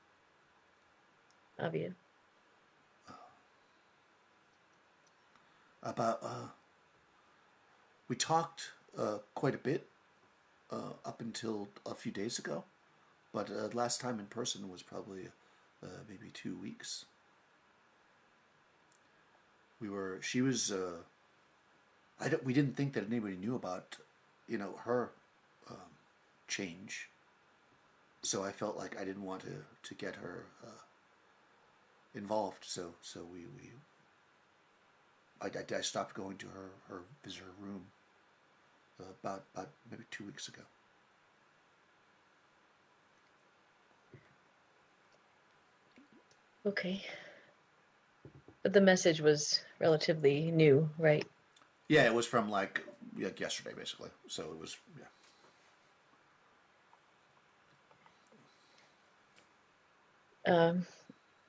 Avia? About we talked quite a bit up until a few days ago, but last time in person was probably maybe 2 weeks. She was we didn't think that anybody knew about her change, so I felt like I didn't want to get her involved, so I stopped going to her visitor room about maybe 2 weeks ago. Okay. But the message was relatively new, right? Yeah, it was from like yesterday, basically. So it was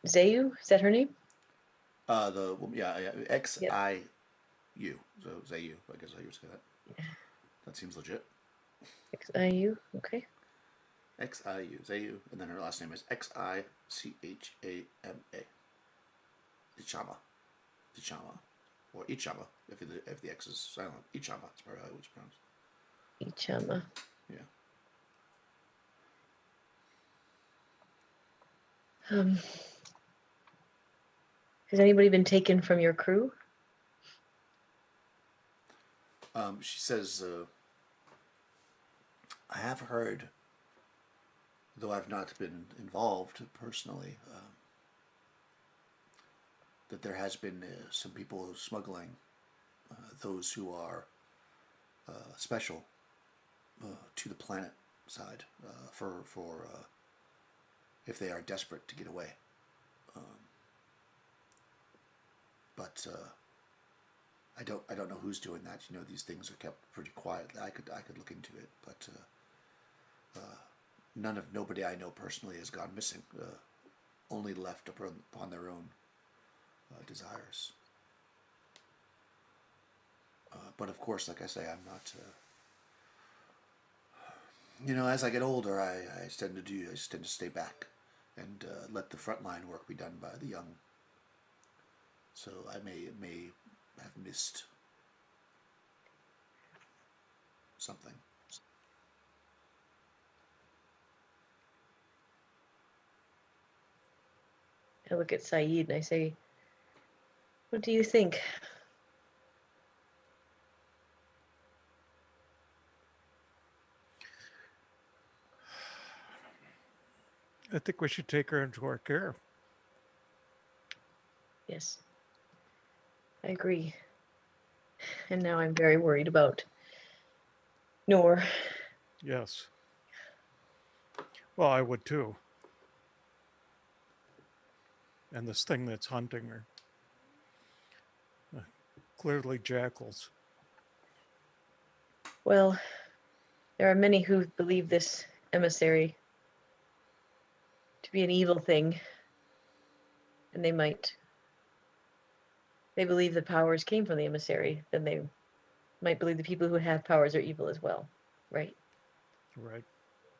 Zayu, is that her name? XIU. So Zayu, I guess I would say that. Yeah. That seems legit. XIU, okay. XIU, Zayu, and then her last name is Xichama. Ichama, or Ichama if the X is silent. Ichama, that's probably how it's pronounced. Ichama. Yeah. Has anybody been taken from your crew? She says, I have heard, though I've not been involved personally, that there has been some people smuggling those who are special to the planet side for if they are desperate to get away. But I don't know who's doing that. You know, these things are kept pretty quiet. I could look into it, but nobody I know personally has gone missing. Only left upon their own desires. But of course, like I say, I'm not. You know, as I get older, I tend to stay back and let the frontline work be done by the young. So I may have missed something. I look at Saeed and I say, what do you think? I think we should take her into our care. Yes, I agree. And now I'm very worried about Noor. Yes. Well, I would too. And this thing that's hunting her. Clearly jackals. Well, there are many who believe this emissary to be an evil thing. And they believe the powers came from the emissary. Then they might believe the people who have powers are evil as well, right? Right.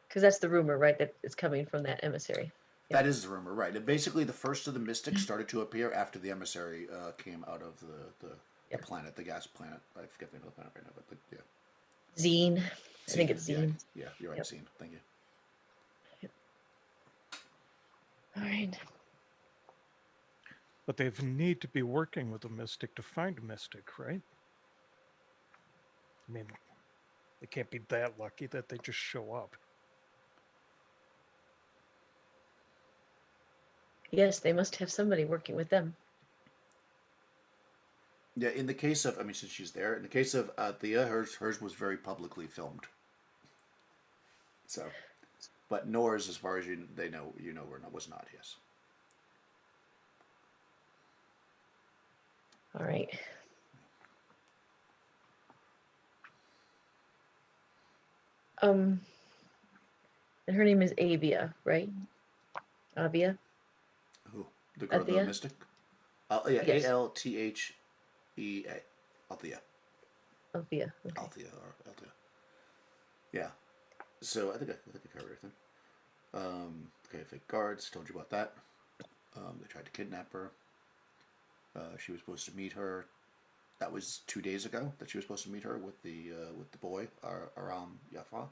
Because that's the rumor, right? That it's coming from that emissary. That is the rumor, right? And basically, the first of the mystics started to appear after the emissary came out of the planet, the gas planet. I forget the name of the planet right now, but yeah. Zine. I think it's yeah, Zine. Yeah, you're right, Yep. Zine. Thank you. Yep. All right. But they need to be working with a mystic to find a mystic, right? I mean, they can't be that lucky that they just show up. Yes, they must have somebody working with them. Yeah, in the case of, I mean, since she's there, in the case of Thea, hers was very publicly filmed. So, but Nora's, as far as was not. Yes. All right. And her name is Avia, right? Avia? Who? The girl, the Athea? mystic? Yeah, Yes. Althea. Althea. Avia. Okay. Althea or Althea. Yeah. So I think I covered everything. Okay, fake guards. Told you about that. They tried to kidnap her. She was supposed to meet her. That was 2 days ago that she was supposed to meet her with the boy Aram Yafa.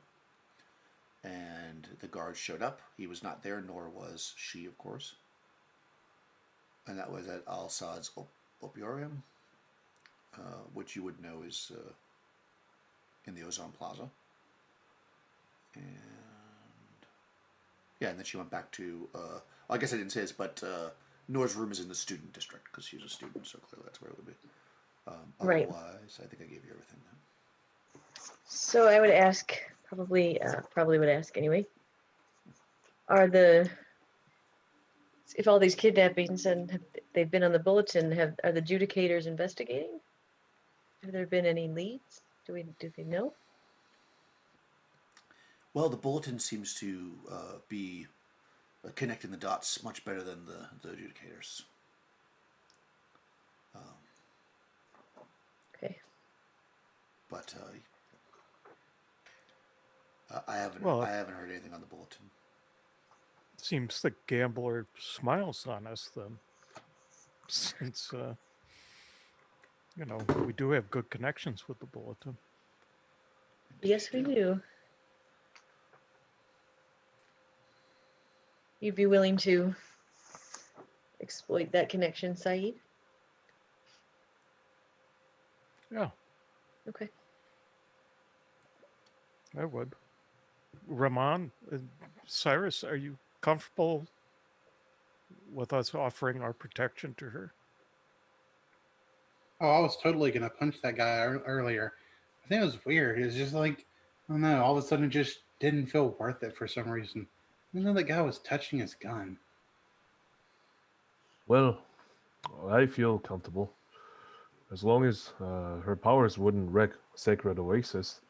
And the guards showed up. He was not there, nor was she, of course. And that was at Al Saad's Oporium, which you would know is in the Ozone Plaza. And yeah, and then she went back to. Well, I guess I didn't say this, but Nora's room is in the student district because she's a student, so clearly that's where it would be. Right. Otherwise, I think I gave you everything then. So I would ask, probably would ask anyway. If all these kidnappings and they've been on the bulletin, are the adjudicators investigating? Have there been any leads? Do we know? Well, the bulletin seems to be connecting the dots much better than the adjudicators. Okay. But I haven't heard anything on the bulletin. Seems the gambler smiles on us then, since we do have good connections with the bulletin. Yes, we do. You'd be willing to exploit that connection, Saeed? Yeah, Okay. I would. Rahman, Cyrus, are you comfortable with us offering our protection to her? Oh, I was totally gonna punch that guy earlier. I think it was weird. It was just like, I don't know. All of a sudden, it just didn't feel worth it for some reason. Even though the guy was touching his gun. Well, I feel comfortable. As long as her powers wouldn't wreck Sacred Oasis.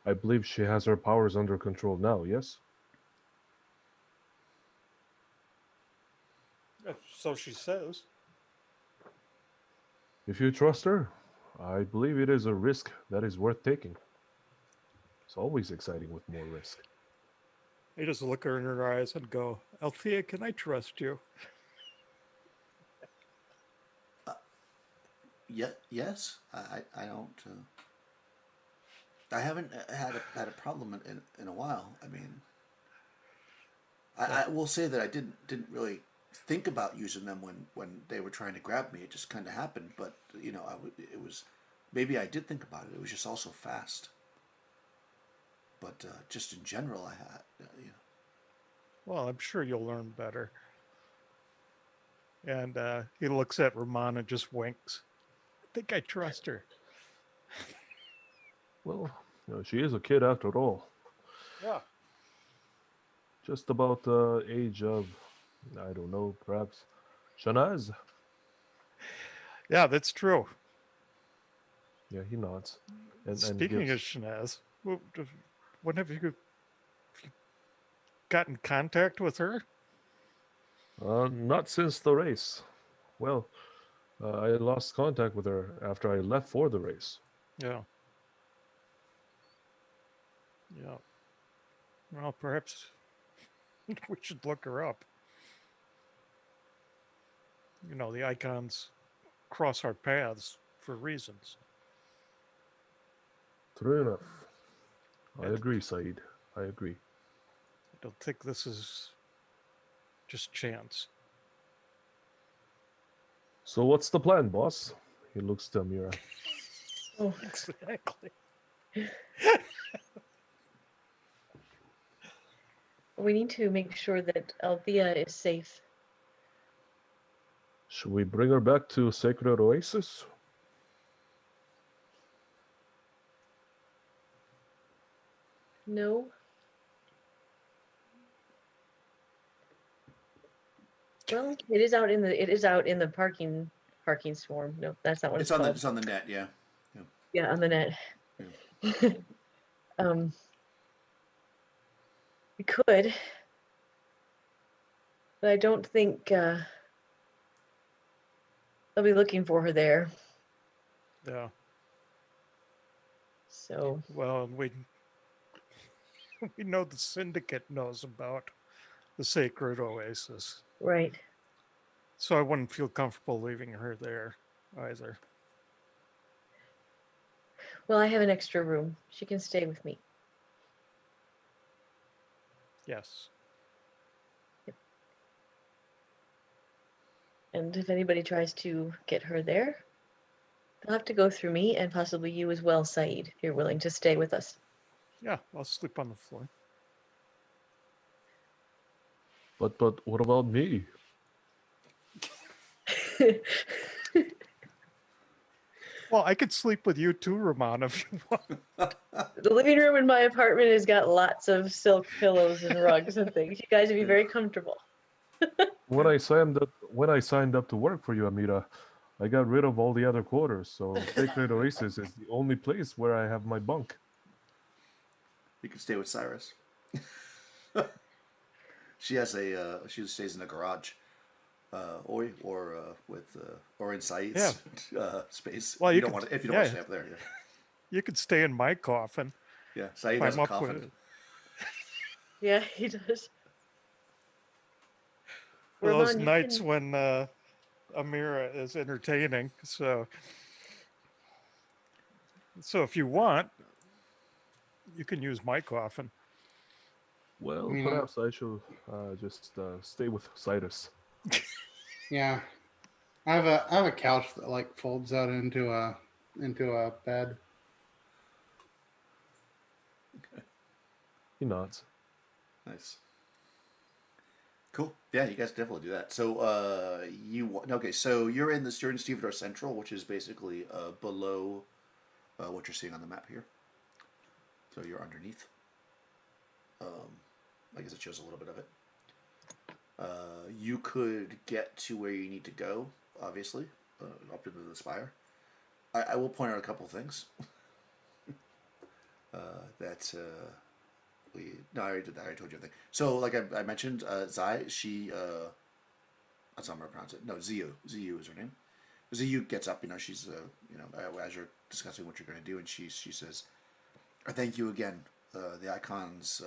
I believe she has her powers under control now, yes? So she says. If you trust her, I believe it is a risk that is worth taking. It's always exciting with more risk. I just look her in her eyes and go, Althea, can I trust you? Yes. I don't. I haven't had a problem in a while. I mean, I will say that I didn't really think about using them when they were trying to grab me. It just kind of happened. But you know, it was maybe I did think about it. It was just also fast. But just in general, I had you know. Well, I'm sure you'll learn better. And he looks at Rahman and just winks. I think I trust her. Well, she is a kid after all. Yeah. Just about the age of, I don't know, perhaps Shanaz? Yeah, that's true. Yeah, he nods. And Speaking of gives. Shanaz, when have you got in contact with her? Not since the race. Well, I lost contact with her after I left for the race. Yeah. Yeah. Well, perhaps we should look her up. You know, the icons cross our paths for reasons. True enough. I And agree, Saeed. I agree. I don't think this is just chance. So what's the plan, boss? He looks to Amira. Oh, Exactly. we need to make sure that Althea is safe. Should we bring her back to Sacred Oasis? No. Well, it is out in the parking swarm. No, that's not what it's called. It's on the net. Yeah. Yeah, on the net. Yeah. We could, but I don't think they'll be looking for her there. Yeah. So Well, we know the syndicate knows about the sacred oasis. right. So I wouldn't feel comfortable leaving her there either. Well, I have an extra room. She can stay with me. Yes. And if anybody tries to get her there, they'll have to go through me and possibly you as well, Saeed, if you're willing to stay with us. Yeah, I'll sleep on the floor. But what about me? Well, I could sleep with you too, Ramon, if you want. The living room in my apartment has got lots of silk pillows and rugs and things. You guys would be very comfortable. When I signed up to work for you, Amira, I got rid of all the other quarters, so Sacred Oasis is the only place where I have my bunk. You can stay with Cyrus. She stays in a garage, or in Saeed's space. Well, if you don't could- want if you don't want to stay up there. Yeah, You could stay in my coffin. yeah. Saeed if has I'm a up coffin. with it. Yeah, he does. For those Ramon, you nights can- when Amira is entertaining. So if you want, you can use my coffin. Well, I mean, perhaps I should just stay with Cyrus. Yeah, I have a couch that like folds out into a bed. He nods. Nice. Cool. Yeah, you guys definitely do that. So, okay? So you're in Stevedore Central, which is basically below what you're seeing on the map here. So you're underneath. I guess it shows a little bit of it. You could get to where you need to go, obviously, up into the spire. I will point out a couple things. That no, I already did that. I already told you everything. So, like I mentioned, Zai, she that's how I'm gonna pronounce it. No, Ziyu is her name. Ziyu gets up. She's as you're discussing what you're gonna do, and she says, "I thank you again. The icons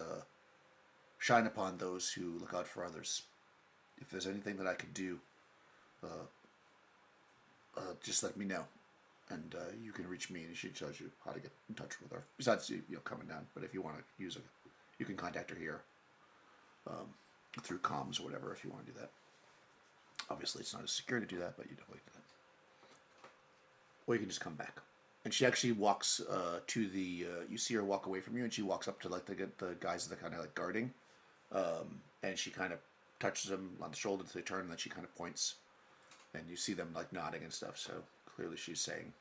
shine upon those who look out for others. If there's anything that I could do, just let me know, and you can reach me." And she tells you how to get in touch with her. Besides, coming down. But if you want to use you can contact her here through comms or whatever if you want to do that. Obviously, it's not as secure to do that, but you definitely do that. Or you can just come back. And she actually walks to the. You see her walk away from you, and she walks up to like the guys that are kind of like guarding, and she kind of touches them on the shoulder to they turn, and then she kind of points, and you see them like nodding and stuff. So clearly, she's saying,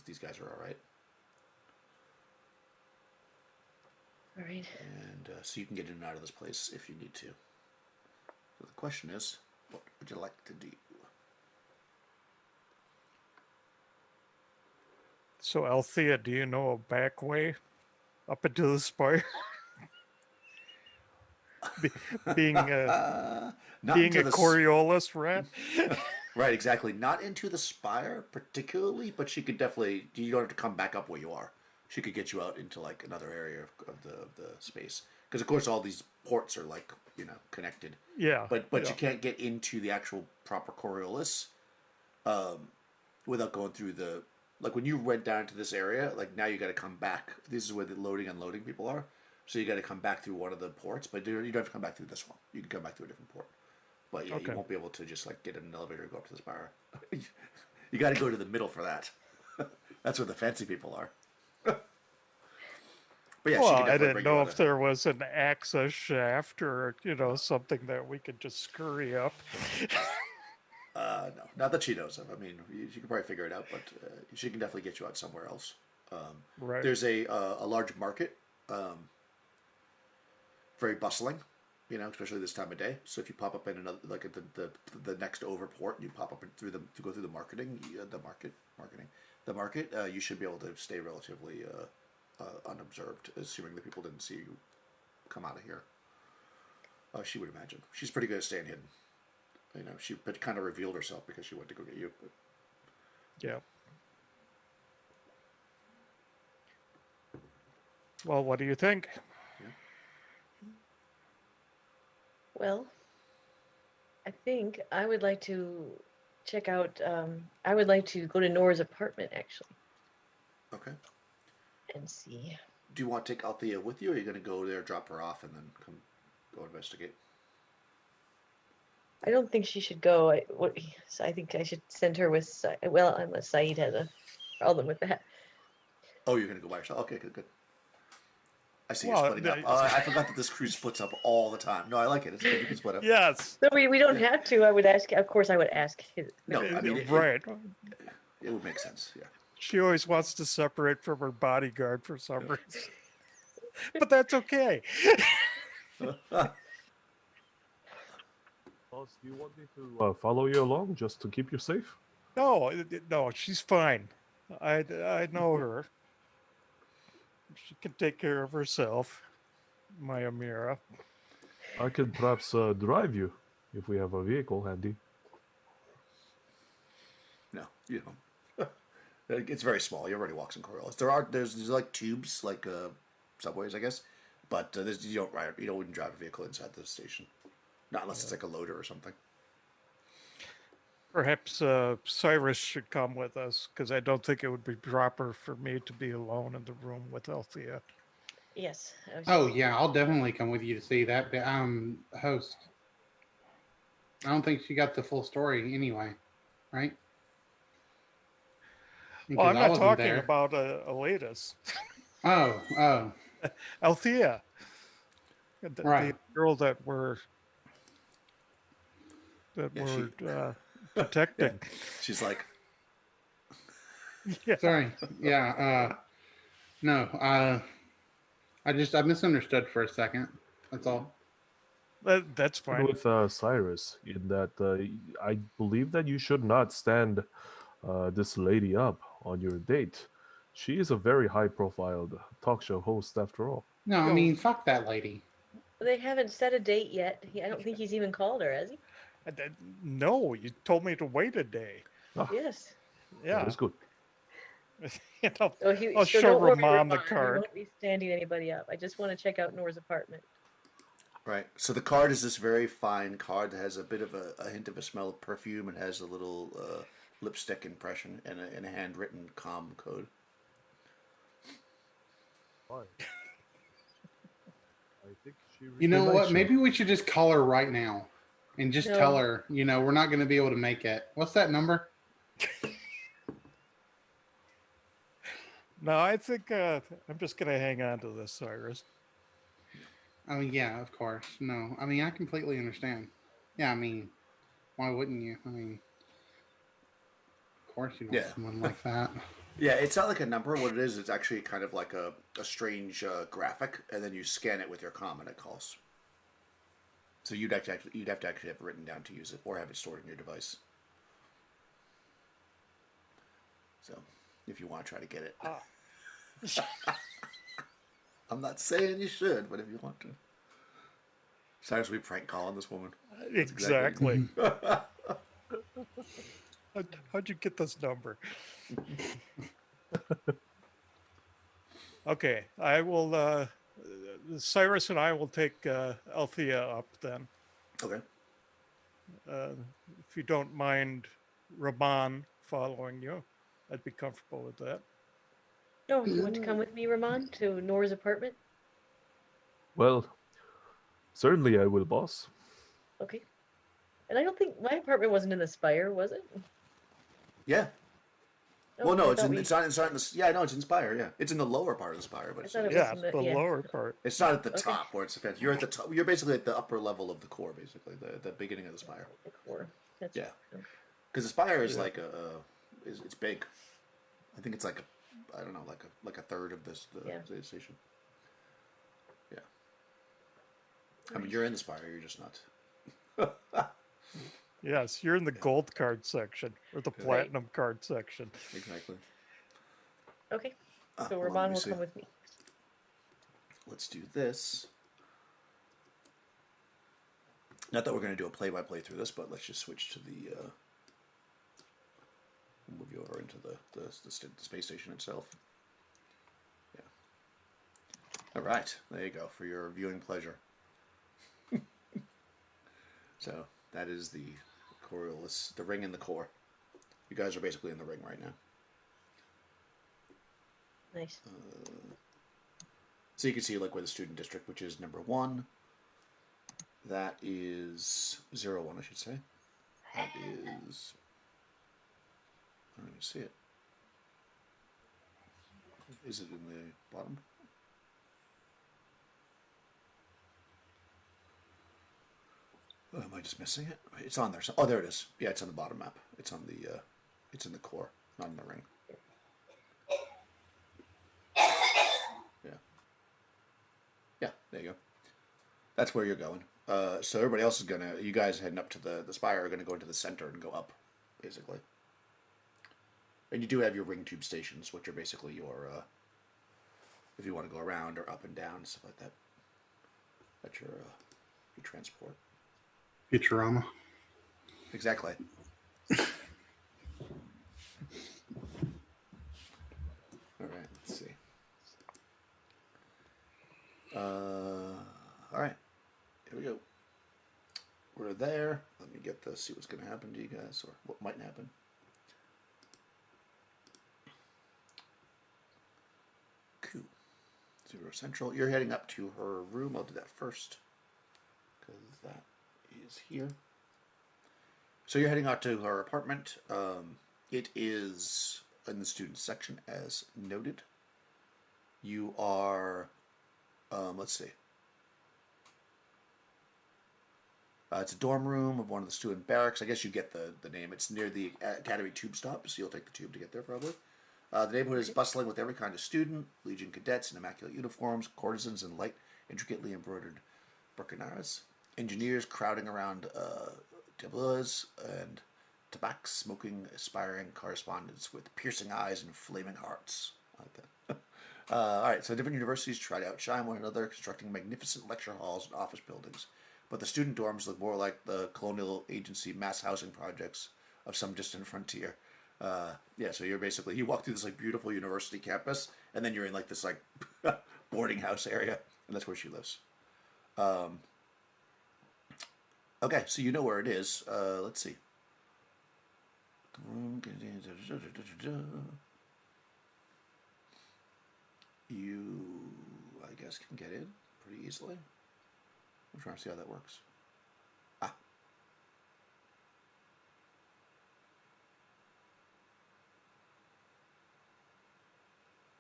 these guys are all right. All right. And so you can get in and out of this place if you need to. So the question is, what would you like to do? So, Althea, do you know a back way up into the spire? being a Not being into a the Coriolis rat. right, exactly. Not into the spire particularly, but she could definitely. You don't have to come back up where you are. She could get you out into like another area of the space, because of course all these ports are like connected. Yeah. But yeah. you can't get into the actual proper Coriolis without going through the like when you went down to this area. Like now you got to come back. This is where the loading and unloading people are. So you got to come back through one of the ports, but you don't have to come back through this one. You can come back through a different port. But yeah, Okay. you won't be able to just like get in an elevator and go up to the spire. You got to go to the middle for that. That's where the fancy people are. But yeah, Well, she can I definitely didn't bring know you if out. there was an access shaft or something that we could just scurry up. No, not that she knows of. I mean, she can probably figure it out, but she can definitely get you out somewhere else. Right. There's a large market, very bustling, especially this time of day. So if you pop up in another, like at the next over port, you pop up through to go through the market, you should be able to stay relatively unobserved, assuming that people didn't see you come out of here. She would imagine she's pretty good at staying hidden. She kind of revealed herself because she went to go get you. But. Yeah. Well, what do you think? Yeah. Well, I think I would like to check out. I would like to go to Nora's apartment actually Okay. and see. Do you want to take Althea with you, or are you going to go there, drop her off, and then go investigate? I don't think she should go. I think I should send her with. Well, unless Saeed has a problem with that. Oh, you're going to go by yourself. Okay, good. I see Well, you're splitting up. I forgot that this cruise splits up all the time. No, I like it. It's good. You can split up. Yes. No, we don't have to. I would ask. Of course, I would ask. No, I mean right. It would make sense. Yeah. She always wants to separate from her bodyguard for some reason. But that's okay. Boss, do you want me to follow you along just to keep you safe? No, she's fine. I know her. She can take care of herself, my Amira. I could perhaps drive you if we have a vehicle handy. No, you don't. It's very small. You already walks in Coriolis. There's like tubes, like subways, I guess, but you wouldn't drive a vehicle inside the station, not unless it's like a loader or something. Perhaps Cyrus should come with us, because I don't think it would be proper for me to be alone in the room with Althea. Yes. Oh yeah, I'll definitely come with you to see that host. I don't think she got the full story anyway, right? Well, Because I'm I not wasn't talking there. about Elatus. Oh, Althea, the right. girl that Yeah, she. we're Yeah, protecting. she's like, Yeah, Sorry. Yeah. No. I misunderstood for a second. That's all. that's And fine. with Cyrus, in that I believe that you should not stand this lady up on your date. She is a very high-profile talk show host, after all. No, I You mean, know, fuck that lady. They haven't set a date yet. I don't think he's even called her, has he? no, you told me to wait a day. Ah, Yes. that Yeah, is good. you know, So I'll so show don't worry, Ramon the Ramon. He card. won't be standing anybody up. I just want to check out Nora's apartment. right. So the card is this very fine card that has a bit of a hint of a smell of perfume and has a little lipstick impression and a handwritten com code. Fine. I think she You really know what? likes you. Maybe we should just call her right now and just tell No. her, we're not going to be able to make it. What's that number? No, I think I'm just gonna hang on to this, Cyrus. I mean, yeah, of course. No, I mean, I completely understand. Yeah, I mean, why wouldn't you? I mean, of course you want Yeah. someone like that. Yeah, it's not like a number. What it is, it's actually kind of like a strange graphic, and then you scan it with your com and it calls. So you'd have to actually have it written down to use it, or have it stored in your device. So, if you want to try to get it, I'm not saying you should, but if you want to, Cyrus will be prank calling this woman. That's Exactly. How'd you get this number? Okay, I will. Cyrus and I will take Althea up then. Okay. If you don't mind Ramon following you, I'd be comfortable with that. No, you want to come with me, Ramon, to Nora's apartment? Well, certainly I will, boss. Okay. And I don't think my apartment wasn't in the spire, was it? Yeah. Oh, Well, no, I it's thought in. It's not in the. Yeah, no, it's in Spire. Yeah, it's in the lower part of the Spire, but I it's, thought it was Yeah, in the, the yeah. lower part. it's not at the Okay. top where it's offensive. You're at the top. You're basically at the upper level of the core, basically the beginning of the Spire. The core. That's Yeah. okay. Because the Spire is Yeah. like it's big. I think it's like I don't know, like a third of the Yeah. station. Yeah. I mean, you're in the Spire. You're just not. Yes, you're in the gold card section or the Right. platinum card section. Exactly. Okay. So hold on, let Ramon me will see. come with me. Let's do this. Not that we're going to do a play-by-play through this, but let's just switch to the. We'll move you over into the space station itself. Yeah. All right, there you go for your viewing pleasure. So that is the Coriolis, the ring in the core. You guys are basically in the ring right now. Nice. So you can see like where the student district, which is number 1. That is 01, I should say. That is. I don't even see it. Is it in the bottom? Oh, am I just missing it? It's on there. Oh, there it is. Yeah, it's on the bottom map. It's on the. It's in the core, not in the ring. Yeah. Yeah, there you go. That's where you're going. So everybody else is gonna. You guys heading up to the spire are gonna go into the center and go up, basically. And you do have your ring tube stations, which are basically your. If you want to go around or up and down stuff like that. That's your transport. Futurama. Exactly. All right, let's see. All right, here we go. We're there. Let me get this, see what's going to happen to you guys, or what might happen. Cool. 0 Central. You're heading up to her room. I'll do that first, because that is here. So you're heading out to her apartment. It is in the student section, as noted. You are, let's see. It's a dorm room of one of the student barracks. I guess you get the name. It's near the Academy tube stop, so you'll take the tube to get there probably. The neighborhood is bustling with every kind of student, Legion cadets in immaculate uniforms, courtesans in light, intricately embroidered burkinaras, engineers crowding around tableaus, and tabacs smoking aspiring correspondents with piercing eyes and flaming hearts. I like that. All right, so different universities try to outshine one another, constructing magnificent lecture halls and office buildings. But the student dorms look more like the colonial agency mass housing projects of some distant frontier. Yeah, so you're basically, you walk through this like beautiful university campus, and then you're in like this like boarding house area, and that's where she lives. Okay, so you know where it is. Let's see. You, I guess, can get in pretty easily. I'm trying to see how that works. Ah.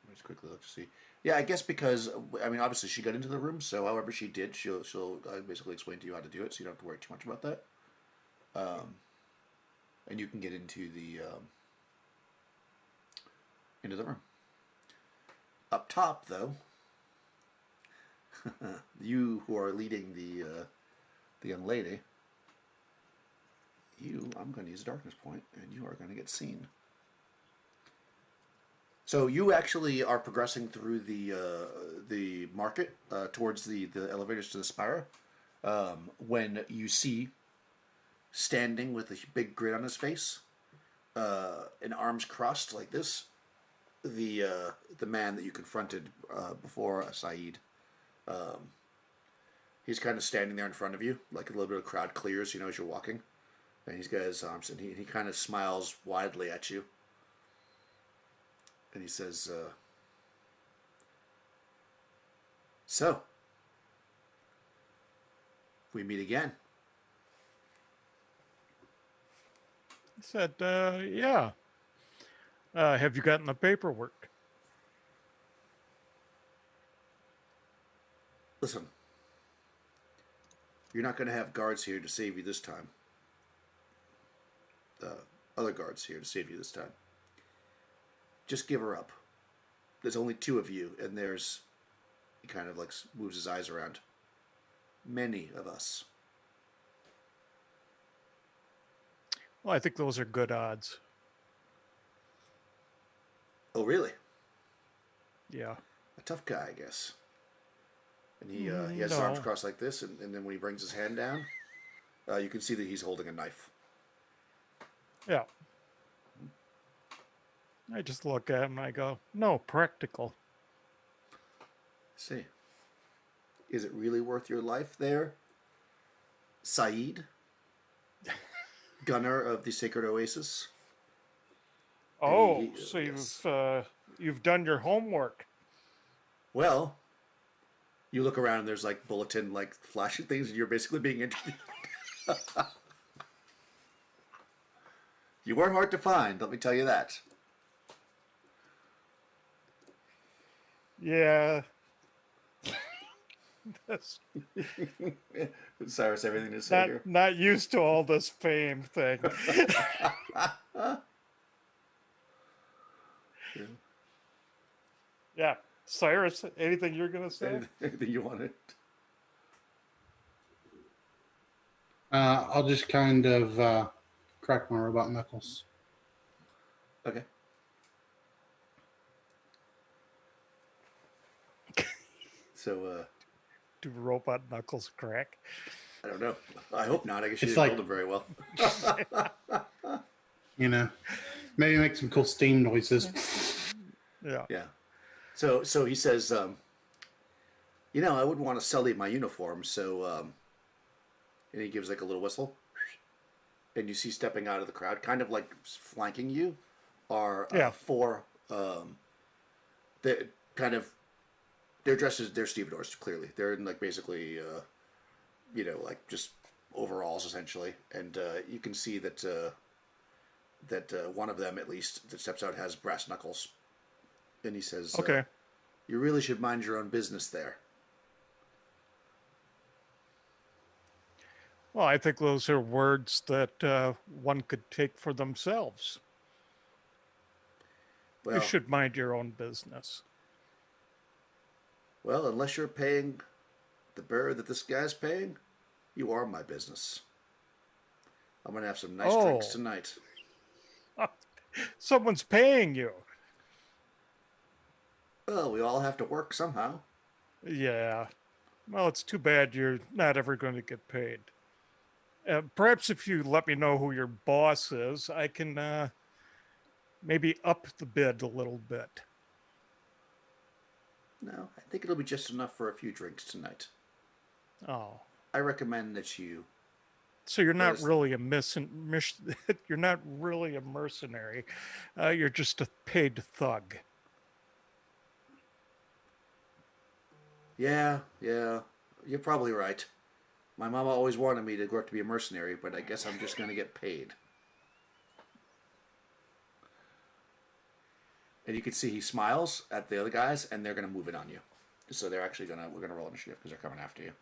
Let me just quickly look to see. Yeah, I guess because, I mean, obviously she got into the room, so however she did, she'll basically explain to you how to do it, so you don't have to worry too much about that. And you can get into the room. Up top, though, you who are leading the young lady, I'm going to use a darkness point, and you are going to get seen. So you actually are progressing through the market towards the elevators to the spire, when you see, standing with a big grin on his face, and arms crossed like this, the man that you confronted before, Saeed. He's kind of standing there in front of you, like a little bit of crowd clears, you know, as you're walking. And he's got his arms, and he kind of smiles widely at you. And he says, so, we meet again. He said, yeah. Have you gotten the paperwork? Listen, you're not going to have guards here to save you this time. Other guards here to save you this time. Just give her up. There's only two of you, and there's... He kind of like moves his eyes around. Many of us. Well, I think those are good odds. Oh, really? Yeah. A tough guy, I guess. And he has his arms crossed like this, and then when he brings his hand down, you can see that he's holding a knife. Yeah. I just look at him and I go, no, practical. See. Is it really worth your life there, Saeed? Gunner of the Sacred Oasis? Oh, so yes. you've done your homework. Well, you look around and there's like bulletin, like flashing things, and you're basically being interviewed. You weren't hard to find, let me tell you that. Yeah. That's Cyrus, everything to say here? not used to all this fame thing. Yeah. Cyrus, anything you're going to say? Anything you wanted? I'll just kind of crack my robot knuckles. Okay. So, Do robot knuckles crack? I don't know. I hope not. I guess you It's didn't like- build them very well. You know, maybe make some cool steam noises. Yeah. Yeah. So he says, you know, I wouldn't want to sully my uniform, so, and he gives like a little whistle. And you see stepping out of the crowd, kind of like flanking you, are four, they kind of, they're dressed as, they're stevedores, clearly. They're in like basically, you know, like just overalls essentially, and you can see that one of them at least that steps out has brass knuckles, and he says, Okay. "You really should mind your own business there." Well, I think those are words that one could take for themselves. You Well, should mind your own business. well, unless you're paying the bearer that this guy's paying, you are my business. I'm gonna have some nice drinks Oh. tonight. Someone's paying you. Well, we all have to work somehow. Yeah. Well, it's too bad you're not ever going to get paid. Perhaps if you let me know who your boss is, I can maybe up the bid a little bit. No, I think it'll be just enough for a few drinks tonight. Oh. I recommend that you. So you're not Where's- really you're not really a mercenary. You're just a paid thug. Yeah, you're probably right. My mama always wanted me to grow up to be a mercenary, but I guess I'm just gonna get paid. And you can see he smiles at the other guys, and they're gonna move in on you. So they're actually we're gonna roll initiative because they're coming after you.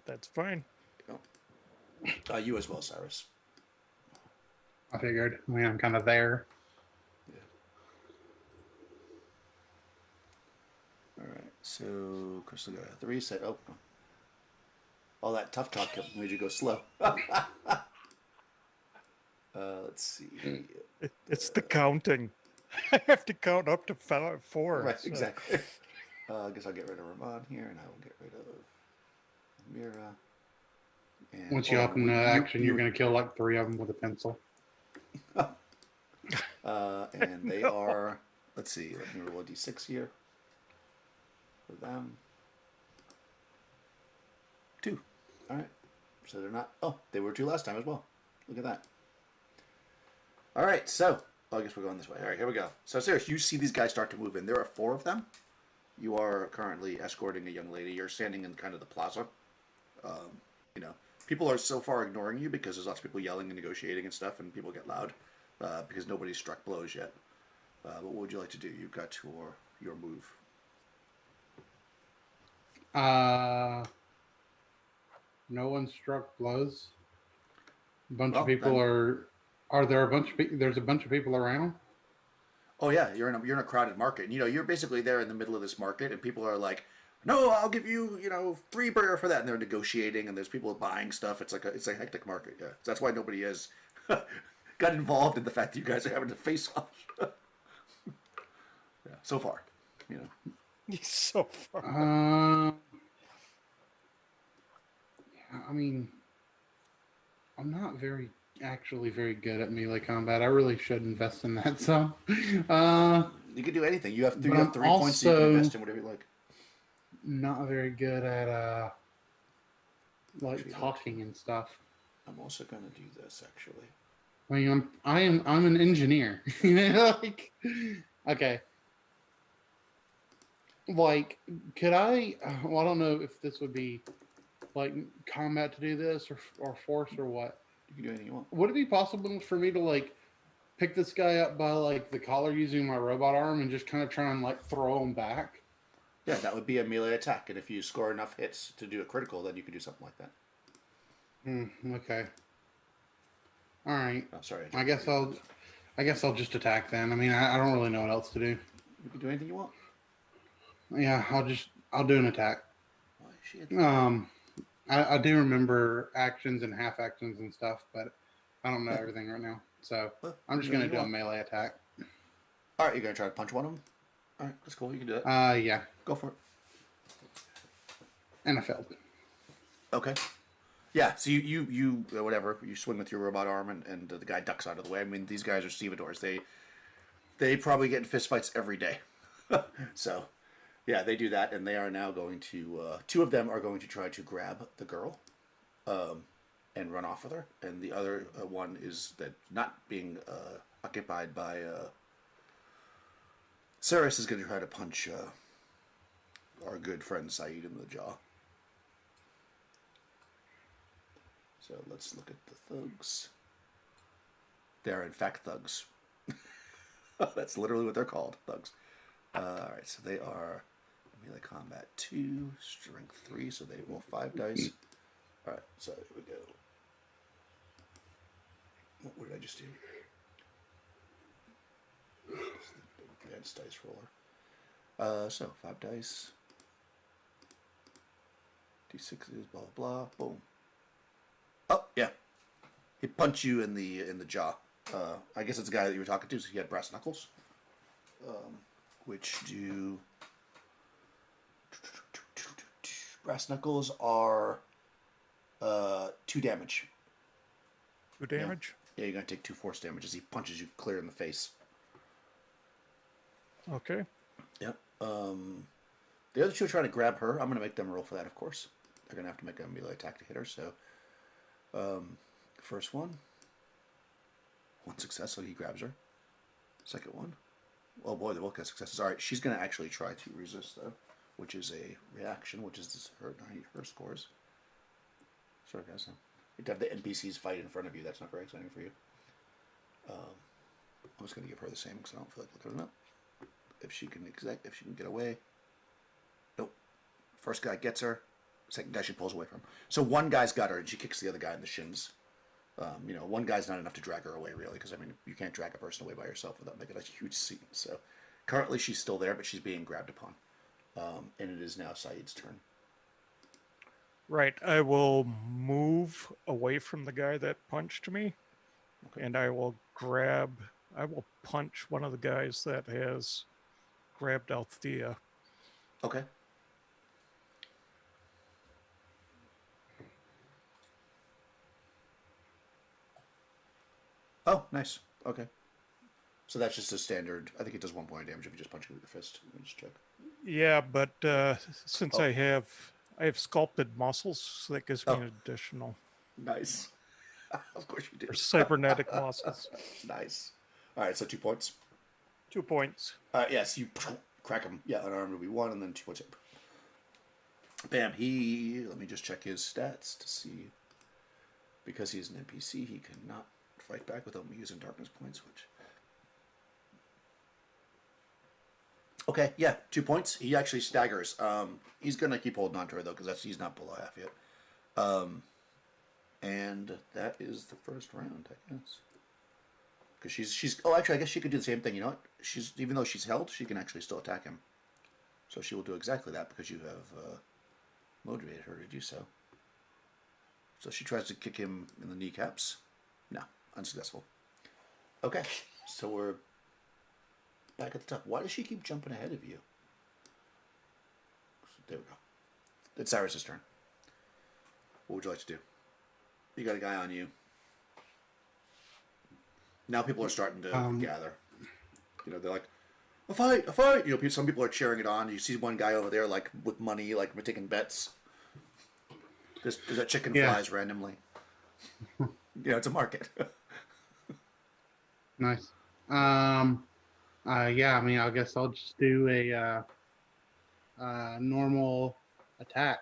That's fine. You as well, Cyrus. I figured. I mean, I'm kind of there. All right. So Crystal got a 3. Said, "Oh, all that tough talk made you go slow." Let's see. It's the counting. I have to count up to 4. Right, so- exactly. I guess I'll get rid of Ramon here, and I will get rid of Mira. And Once you hop into action, you're going to kill like 3 of them with a pencil. And they are. Let's see. Let me roll a d6 here for them. 2. All right. So they're not. Oh, they were 2 last time as well. Look at that. All right. So I guess we're going this way. All right. Here we go. So Sarah, you see these guys start to move in. There are 4 of them. You are currently escorting a young lady. You're standing in kind of the plaza. People are so far ignoring you because there's lots of people yelling and negotiating and stuff, and people get loud because nobody's struck blows yet. But what would you like to do? You've got your move. No one struck blows. A bunch Well, of people then- Are there a bunch of? There's a bunch of people around. Oh yeah, you're in a crowded market. And, you're basically there in the middle of this market, and people are like, "No, I'll give you 3 burger for that," and they're negotiating, and there's people buying stuff. It's a hectic market. Yeah, that's why nobody has got involved in the fact that you guys are having to face off. Yeah, so far, So far. Yeah, I mean, I'm not actually very good at melee combat. I really should invest in that. So, You can do anything. You have But 3 I'm points. So you can also- invest in whatever you like. not very good at like Actually, talking and stuff. I'm also gonna do this actually. I mean, I'm an engineer. Like, okay. Like, could I? Well, I don't know if this would be like combat to do this or force or what. You can do anything you want. Would it be possible for me to like pick this guy up by like the collar using my robot arm and just kind of try and like throw him back? Yeah, that would be a melee attack, and if you score enough hits to do a critical, then you can do something like that. Okay. All right. Oh, sorry. I guess I'll just attack then. I mean, I don't really know what else to do. You can do anything you want. Yeah, I'll do an attack. Oh, shit. I do remember actions and half actions and stuff, but I don't know everything right now. So Well, I'm just you gonna do a want. melee attack. All right, you're gonna try to punch one of them. All right, that's cool. You can do it. Yeah, Go for it. and I failed. Okay. Yeah. So you whatever you swing with your robot arm, and the guy ducks out of the way. I mean, these guys are stevedores. They probably get in fistfights every day. So, yeah, they do that, and they are now going to. 2 of them are going to try to grab the girl, and run off with her, and the other one is that not being occupied by. Saris is going to try to punch our good friend Saeed in the jaw. So let's look at the thugs. They're in fact thugs. That's literally what they're called, thugs. Alright, so they are melee combat 2, strength 3, so they roll 5 dice. Alright, so here we go. What did I just do? Advanced dice roller. So 5 dice. D6s, blah blah blah. Boom. Oh yeah, he punched you in the jaw. I guess it's the guy that you were talking to. So he had brass knuckles, which do brass knuckles are 2 damage. 2 damage. Yeah, you're gonna take 2 force damage as he punches you clear in the face. Okay. Yep. The other 2 are trying to grab her. I'm gonna make them roll for that, of course. They're gonna have to make a melee attack to hit her. So, first one success, so he grabs her. Second one, oh boy, they both got successes. All right, she's gonna actually try to resist though, which is a reaction, which is her scores. Sorry guys, you have to have the NPCs fight in front of you. That's not very exciting for you. I'm just gonna give her the same because I don't feel like looking it up. If she can get away. Nope. First guy gets her. Second guy she pulls away from. So one guy's got her and she kicks the other guy in the shins. One guy's not enough to drag her away really, because I mean you can't drag a person away by yourself without making a huge scene. So currently she's still there, but she's being grabbed upon. And it is now Saeed's turn. Right. I will move away from the guy that punched me, Okay. and I will punch one of the guys that has grabbed Althea. Okay. Oh, nice. Okay. So that's just a standard. I think it does 1 point of damage if you just punch it with your fist. Let me just check. Yeah, but since Oh. I have sculpted muscles, so that gives me an additional. Nice. Of course you do. Or cybernetic muscles. Nice. All right, so 2 points. 2 points. Yes, you crack him. Yeah, unarmed will be 1, and then 2 points. Bam. Let me just check his stats to see. Because he's an NPC, he cannot fight back without me using darkness points, which... Okay, yeah, 2 points. He actually staggers. He's going to keep holding on to her, though, because he's not below half yet. And that is the first round, I guess. Because she's... Oh, actually, I guess she could do the same thing. You know what? Even though she's held, she can actually still attack him. So she will do exactly that because you have motivated her to do so. So she tries to kick him in the kneecaps. No, unsuccessful. Okay, so we're back at the top. Why does she keep jumping ahead of you? There we go. It's Cyrus's turn. What would you like to do? You got a guy on you. Now people are starting to gather. You know, they're like, a fight, a fight! You know, some people are cheering it on. You see one guy over there, like, with money, like, taking bets. There's a chicken flies randomly. Yeah, it's a market. Nice. Yeah, I mean, I guess I'll just do a normal attack.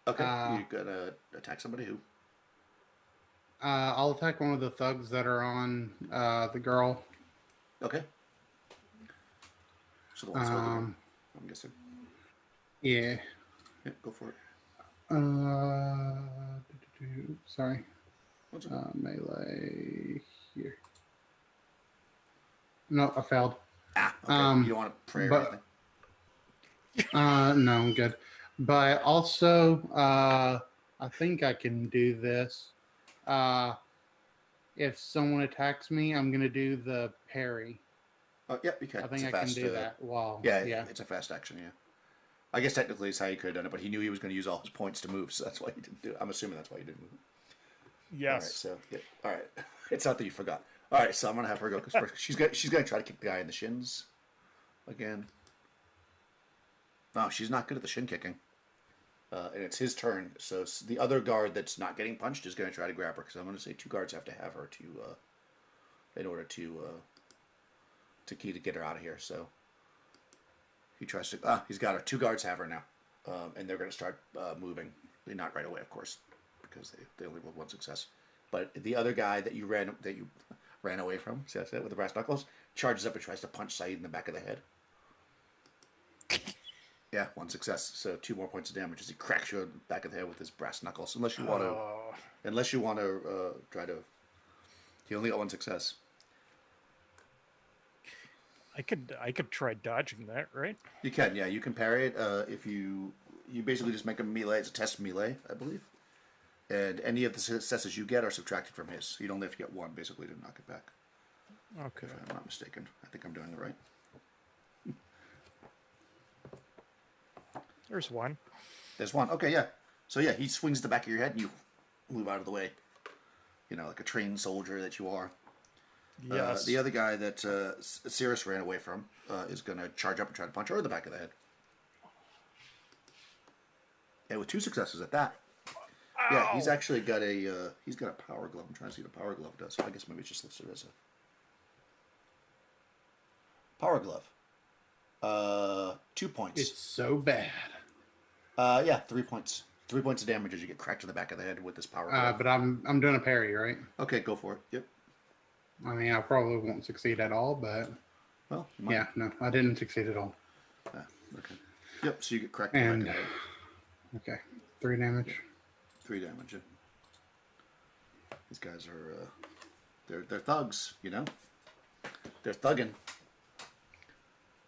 Okay, you gotta attack somebody who? I'll attack one of the thugs that are on the girl. Okay. So the one's holding her, I'm guessing. Yeah. Yeah, go for it. Sorry. What's it? Melee here. No, I failed. Okay. You don't want to pray or anything? No, I'm good. But also, I think I can do this. If someone attacks me, I'm going to do the parry. Oh, yeah, you can. I think I can do that. Wow. Yeah, it's a fast action, yeah. I guess technically it's how he could have done it, but he knew he was going to use all his points to move, so that's why he didn't do it. I'm assuming that's why he didn't move. Yes. All right, so, yeah. All right. It's not that you forgot. All right, so I'm going to have her go first. She's going to try to kick the guy in the shins again. No, she's not good at the shin kicking. And it's his turn, so the other guard that's not getting punched is going to try to grab her, because I'm going to say 2 guards have to have her in order to get her out of here. So he tries to. He's got her. 2 guards have her now, and they're going to start moving. Not right away, of course. because they only rolled one success. But the other guy that you ran away from, see that's it, with the brass knuckles, charges up and tries to punch Saeed in the back of the head. Yeah, one success. So 2 more points of damage as he cracks you in the back of the head with his brass knuckles. Unless you want to try to. He only got one success. I could try dodging that, right? You can, yeah, you can parry it. If you basically just make a melee. It's a test melee, I believe. And any of the successes you get are subtracted from his. You'd only have to get one, basically, to knock it back. Okay. If I'm not mistaken. I think I'm doing it right. There's one. There's one. Okay, yeah. So, yeah, he swings the back of your head and you move out of the way. You know, like a trained soldier that you are. Yes. The other guy that Cirrus ran away from is going to charge up and try to punch her in the back of the head. And with 2 successes at that. Ow! Yeah, he's actually got a power glove. I'm trying to see what a power glove does. I guess maybe it's just listed as a power glove. 2 points. It's so bad. Yeah, 3 points. 3 points of damage as you get cracked in the back of the head with this power glove. But I'm doing a parry, right? Okay, go for it. Yep. I mean, I probably won't succeed at all, but Well, you might. yeah, no, I didn't succeed at all. Okay. Yep. So you get cracked in the back of the head. Okay, 3 damage. 3 damage. Yeah. These guys are they're thugs, you know. They're thugging.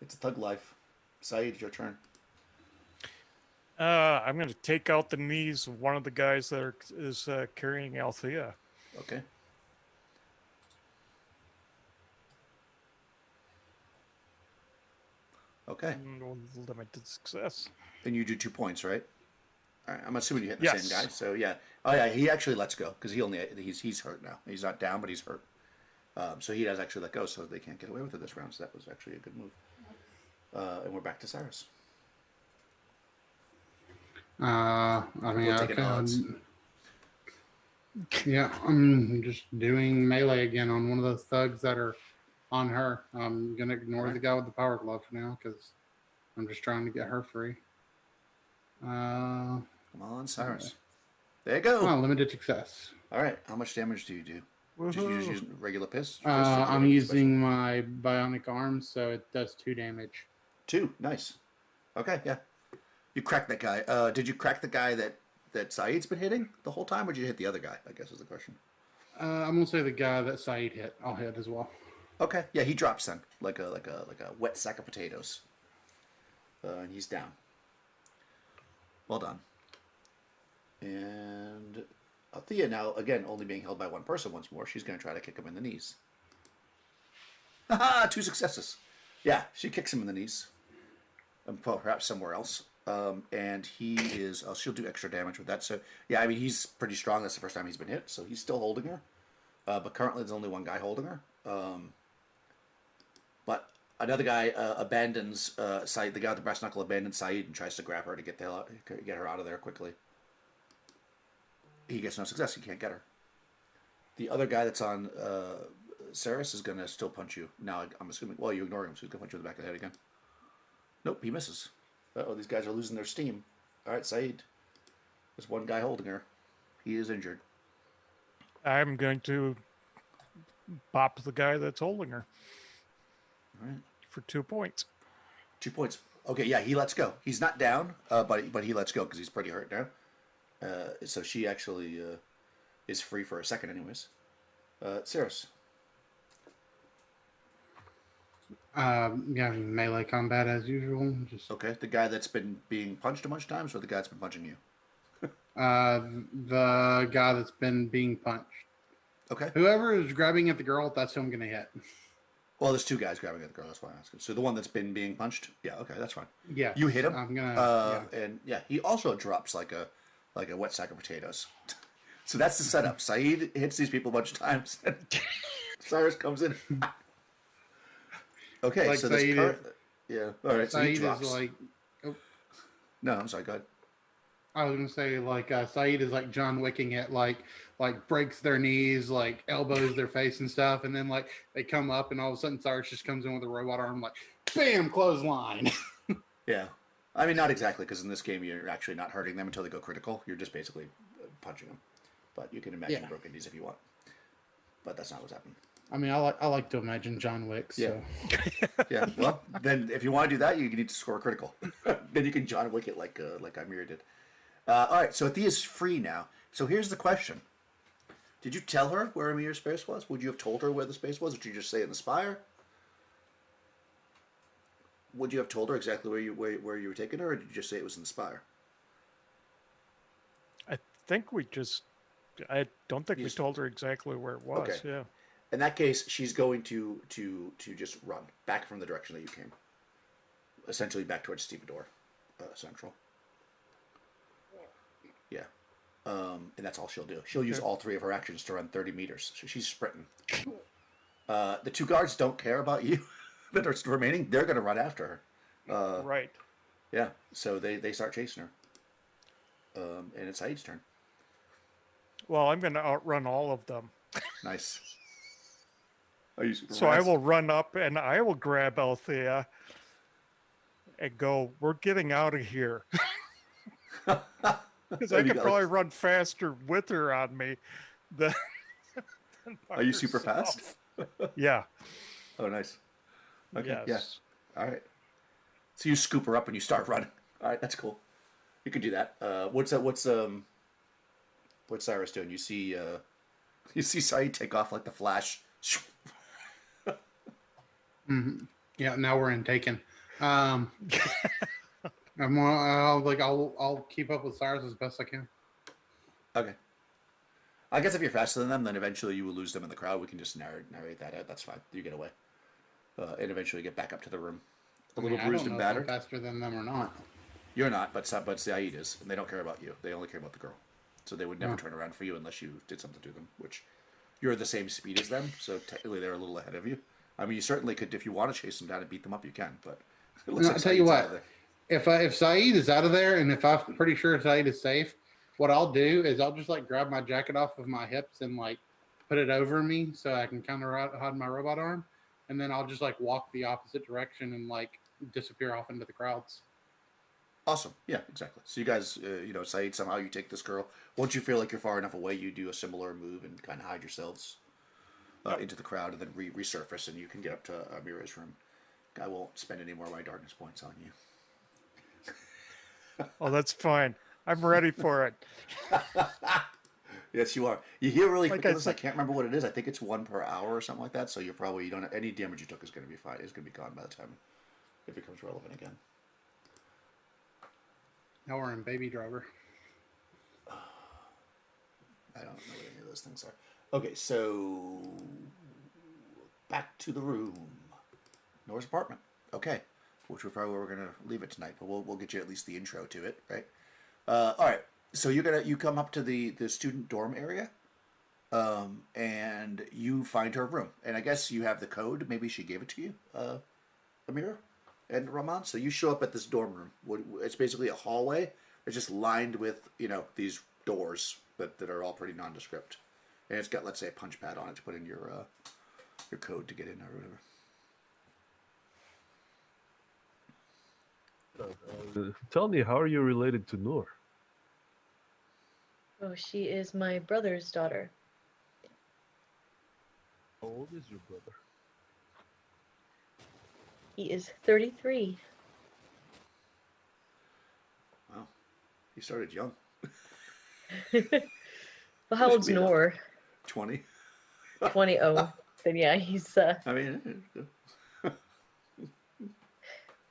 It's a thug life. Saeed, it's your turn. I'm going to take out the knees of one of the guys that is carrying Althea. Okay. Okay. Limited success. And you do 2 points, right? All right. I'm assuming you hit the Yes. same guy. So yeah. Oh yeah. He actually lets go because he's hurt now. He's not down, but he's hurt. So he does actually let go, so they can't get away with it this round. So that was actually a good move. And we're back to Cyrus. I mean, We'll take an odds. Yeah, I'm just doing melee again on one of those thugs that are on her. I'm gonna ignore the guy with the power glove for now because I'm just trying to get her free. Come on, Cyrus. There you go. Oh, limited success. All right. How much damage do you do? Just use regular fist? I'm using my bionic arm, so it does 2 damage. 2. Nice. Okay, yeah. You cracked that guy. Did you crack the guy that Saeed's been hitting the whole time, or did you hit the other guy? I guess is the question. I'm gonna say the guy that Saeed hit. I'll hit as well. Okay, yeah, he drops then, like a wet sack of potatoes, and he's down. Well done. And Althea now again only being held by one person once more. She's going to try to kick him in the knees. Haha! 2 successes. Yeah, she kicks him in the knees, and perhaps somewhere else. And he is. She'll do extra damage with that. So yeah, I mean he's pretty strong. That's the first time he's been hit, so he's still holding her. But currently there's only one guy holding her. But another guy abandons Saeed. The guy with the brass knuckle abandons Saeed and tries to grab her to get her out of there quickly. He gets no success. He can't get her. The other guy that's on Cyrus is going to still punch you. Now, I'm assuming... Well, you ignore him, so he's going to punch you in the back of the head again. Nope, he misses. Uh-oh, these guys are losing their steam. All right, Saeed. There's one guy holding her. He is injured. I'm going to bop the guy that's holding her. All right. For 2 points. 2 points. Okay, yeah, he lets go. He's not down, but he lets go because he's pretty hurt now. So she actually is free for a second anyways. Cyrus. Yeah, melee combat as usual. Just Okay, the guy that's been being punched a bunch of times, or the guy that's been punching you? the guy that's been being punched. Okay. Whoever is grabbing at the girl, that's who I'm gonna hit. Well, there's 2 guys grabbing at the girl. That's why I'm asking. So the one that's been being punched. Yeah. Okay, that's fine. Yeah. You hit him. I'm gonna. And yeah, he also drops like a wet sack of potatoes. So that's the setup. Saeed hits these people a bunch of times. And Cyrus comes in. Okay, Like so Saeed this yeah. All right, so he Saeed drops. is like. Oh, No, I'm sorry. Go ahead. I was gonna say like Saeed is like John Wicking it, like breaks their knees, like elbows their face and stuff, and then like they come up, and all of a sudden Cyrus just comes in with a robot arm, like bam, clothesline. Yeah, I mean not exactly because in this game you're actually not hurting them until they go critical. You're just basically punching him. But you can imagine Yeah. broken knees if you want. But that's not what's happening. I mean, I like to imagine John Wick. So. Yeah. Well, then if you want to do that, you need to score a critical. Then you can John Wick it like Amira did. All right. So Athea's free now. So here's the question: did you tell her where Amira's space was? Would you have told her where the space was? Or did you just say in the spire? Would you have told her exactly where you were taking her, or did you just say it was in the spire? I don't think we told her exactly where it was. Okay. Yeah. In that case, she's going to just run back from the direction that you came, essentially back towards Stevedore Central. Yeah, and that's all she'll do. She'll use all 3 of her actions to run 30 meters. So she's sprinting. The 2 guards don't care about you that are remaining. They're going to run after her. Right. Yeah, so they start chasing her. And it's Saeed's turn. Well, I'm going to outrun all of them. Nice. Are you super So I fast? will run up and I will grab Althea and go, we're getting out of here. Because I Have you could got, probably run faster with her on me than by Are you super herself. fast? Yeah. Oh, nice. Okay. Yes. Yeah. All right. So you scoop her up and you start running. All right, that's cool. You could do that. What's Cyrus doing? You see Saeed take off like the Flash. Mm-hmm. Yeah. Now we're in Taken. I'll keep up with Cyrus as best I can. Okay. I guess if you're faster than them, then eventually you will lose them in the crowd. We can just narrate that out. That's fine. You get away, and eventually get back up to the room. A little bruised and I don't know if I'm battered. faster than them or not. You're not, but Saeed is, and they don't care about you. They only care about the girl. So they would never turn around for you unless you did something to them, which you're the same speed as them, so technically they're a little ahead of you. I mean, you certainly could, if you want to chase them down and beat them up, you can, but it looks No, like I'll tell you Saeed's out of what. there. If Saeed is out of there, and if I'm pretty sure Saeed is safe, what I'll do is I'll just like grab my jacket off of my hips and like put it over me so I can kind of hide my robot arm, and then I'll just like walk the opposite direction and like disappear off into the crowds. Awesome. Yeah, exactly. So you guys, Saeed, somehow you take this girl. Once you feel like you're far enough away, you do a similar move and kind of hide yourselves into the crowd and then resurface, and you can get up to Amira's room. I won't spend any more of my darkness points on you. Oh, that's fine. I'm ready for it. Yes, you are. You hear really Like quick. I I can't remember what it is. I think it's 1 per hour or something like that. So you don't have any damage you took is going to be fine. It's going to be gone by the time it becomes relevant again. Now we're in Baby Driver. I don't know what any of those things are. Okay, so back to the room. Nora's apartment. Okay, which we're probably where we're gonna leave it tonight, but we'll get you at least the intro to it, right? All right. So you come up to the student dorm area, and you find her room, and I guess you have the code. Maybe she gave it to you, Amira and Rahman. So you show up at this dorm room. It's basically a hallway. It's just lined with these doors that are all pretty nondescript, and it's got, let's say, a punch pad on it to put in your code to get in or whatever. Tell me, how are you related to Noor? Oh, she is my brother's daughter. How old is your brother? He is 33. Wow, he started young. Well, how old's Should be enough. Noor? 20. 20. Oh, then yeah, he's. I mean,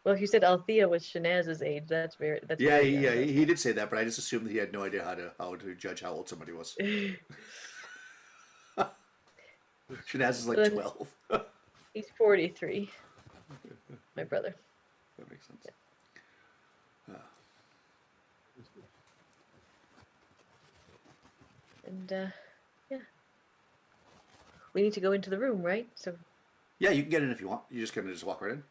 Well, if you said Althea was Shanaz's age, that's very. That's yeah, very young. he did say that, but I just assumed that he had no idea how to judge how old somebody was. Shanaz is like Then- 12. He's 43. My brother. That makes sense. And yeah, we need to go into the room, right? So Yeah, you can get in if you want. You're just gonna just walk right in.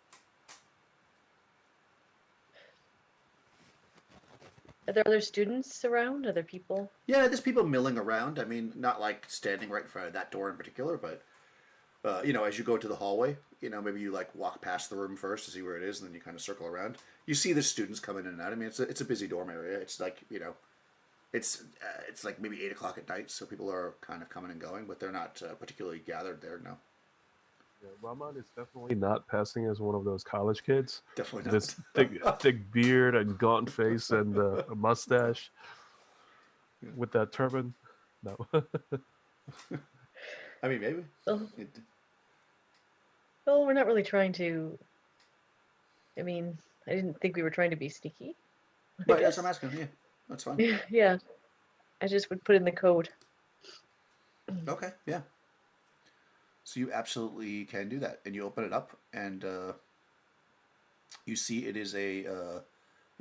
are there other students around? Other people? Yeah, there's people milling around. I mean, not like standing right in front of that door in particular, but as you go to the hallway, maybe you like walk past the room first to see where it is, and then you kind of circle around. You see the students coming in and out. I mean, it's a busy dorm area. It's like It's like maybe 8 o'clock at night, so people are kind of coming and going, but they're not particularly gathered there. No, Yeah, Rahman is definitely not passing as one of those college kids. definitely This not. thick beard and gaunt face and a mustache Yeah. with that turban. No. I mean, maybe. Well, It, well, we're not really trying to. I mean, I didn't think we were trying to be sneaky. I right, that's what I'm guess. asking. Yeah, that's fine. Yeah, I just would put in the code. Okay, yeah. So you absolutely can do that, and you open it up, and you see it is a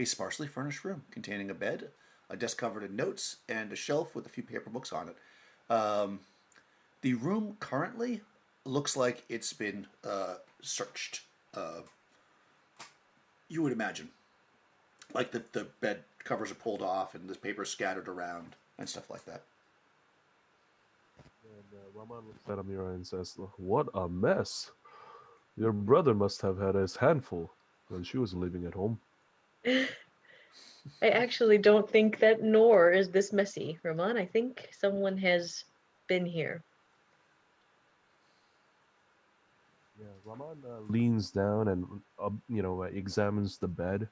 sparsely furnished room containing a bed, a desk covered in notes, and a shelf with a few paper books on it. The room currently looks like it's been searched. You would imagine, like the bed covers are pulled off and the paper scattered around and stuff like that. And Rahman looks at Amira and says, "What a mess! Your brother must have had his handful when she was living at home." I actually don't think that nor is this messy, Ramon. I think someone has been here. Yeah, Rahman leans down and examines the bed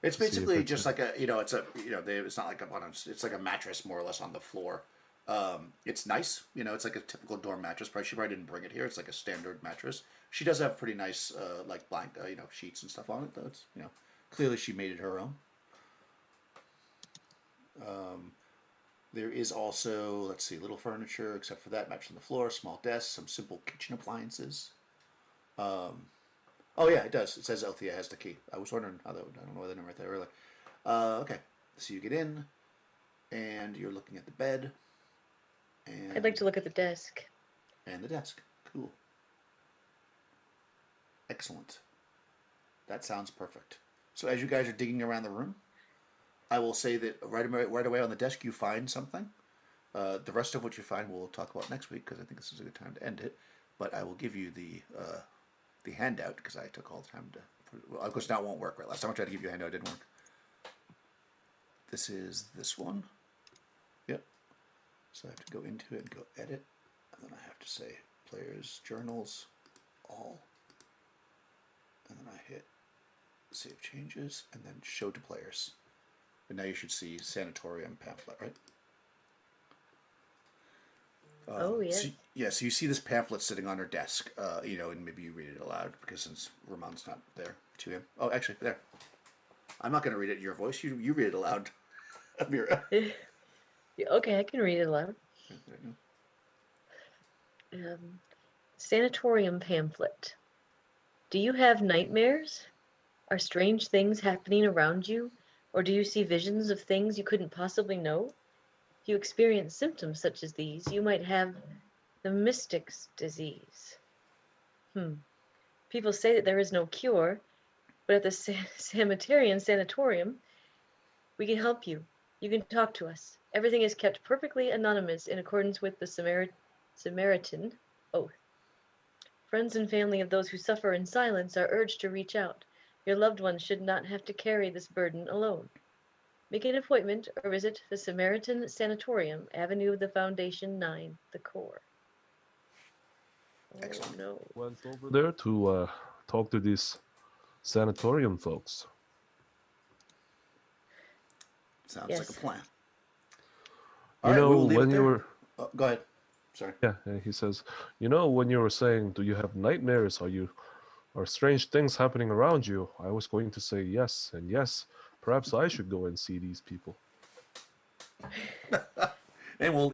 It's to see if basically it's just like it's not like it's like a mattress more or less on the floor. It's nice, it's like a typical dorm mattress. Probably she probably didn't bring it here. It's like a standard mattress. She does have pretty nice like blank sheets and stuff on it though. It's clearly she made it her own. There is also, let's see, little furniture except for that mattress on the floor, small desk, some simple kitchen appliances. Oh yeah, it does. It says Althea has the key. I was wondering how that would, I don't know why they didn't write that earlier. Okay, so you get in, and you're looking at the bed, and I'd like to look at the desk. and the desk. Cool. Excellent. That sounds perfect. So as you guys are digging around the room, I will say that right away on the desk you find something. The rest of what you find we'll talk about next week because I think this is a good time to end it. But I will give you the handout because I took all the time to put it. Well, of course now it won't work. Right, last time I tried to give you a handout, it didn't work. This is this one. Yep. So I have to go into it and go edit, and then I have to say players journals all, and then I hit save changes and then show to players. And now you should see sanatorium pamphlet, right? Oh, yes. So you see this pamphlet sitting on her desk, and maybe you read it aloud because since Ramon's not there to him. Oh, actually, there. I'm not going to read it in your voice. You read it aloud, Amira. Yeah, okay, I can read it aloud. There you go. Sanatorium pamphlet. Do you have nightmares? Are strange things happening around you? Or do you see visions of things you couldn't possibly know? If you experience symptoms such as these, you might have the mystic's disease. People say that there is no cure, but at the Sanatorium Sanatorium, we can help you. You can talk to us. Everything is kept perfectly anonymous in accordance with the Samaritan oath. Friends and family of those who suffer in silence are urged to reach out. Your loved ones should not have to carry this burden alone. Make an appointment or visit the Samaritan Sanatorium, Avenue of the Foundation 9, the core. Oh, Excellent. no. Went over there to talk to these sanatorium folks. Sounds Yes. like a plan. You All right, know, we will leave when it you there. were Go ahead. Sorry. yeah, and he says, when you were saying, do you have nightmares? Are strange things happening around you? I was going to say yes, and yes, perhaps I should go and see these people. And we'll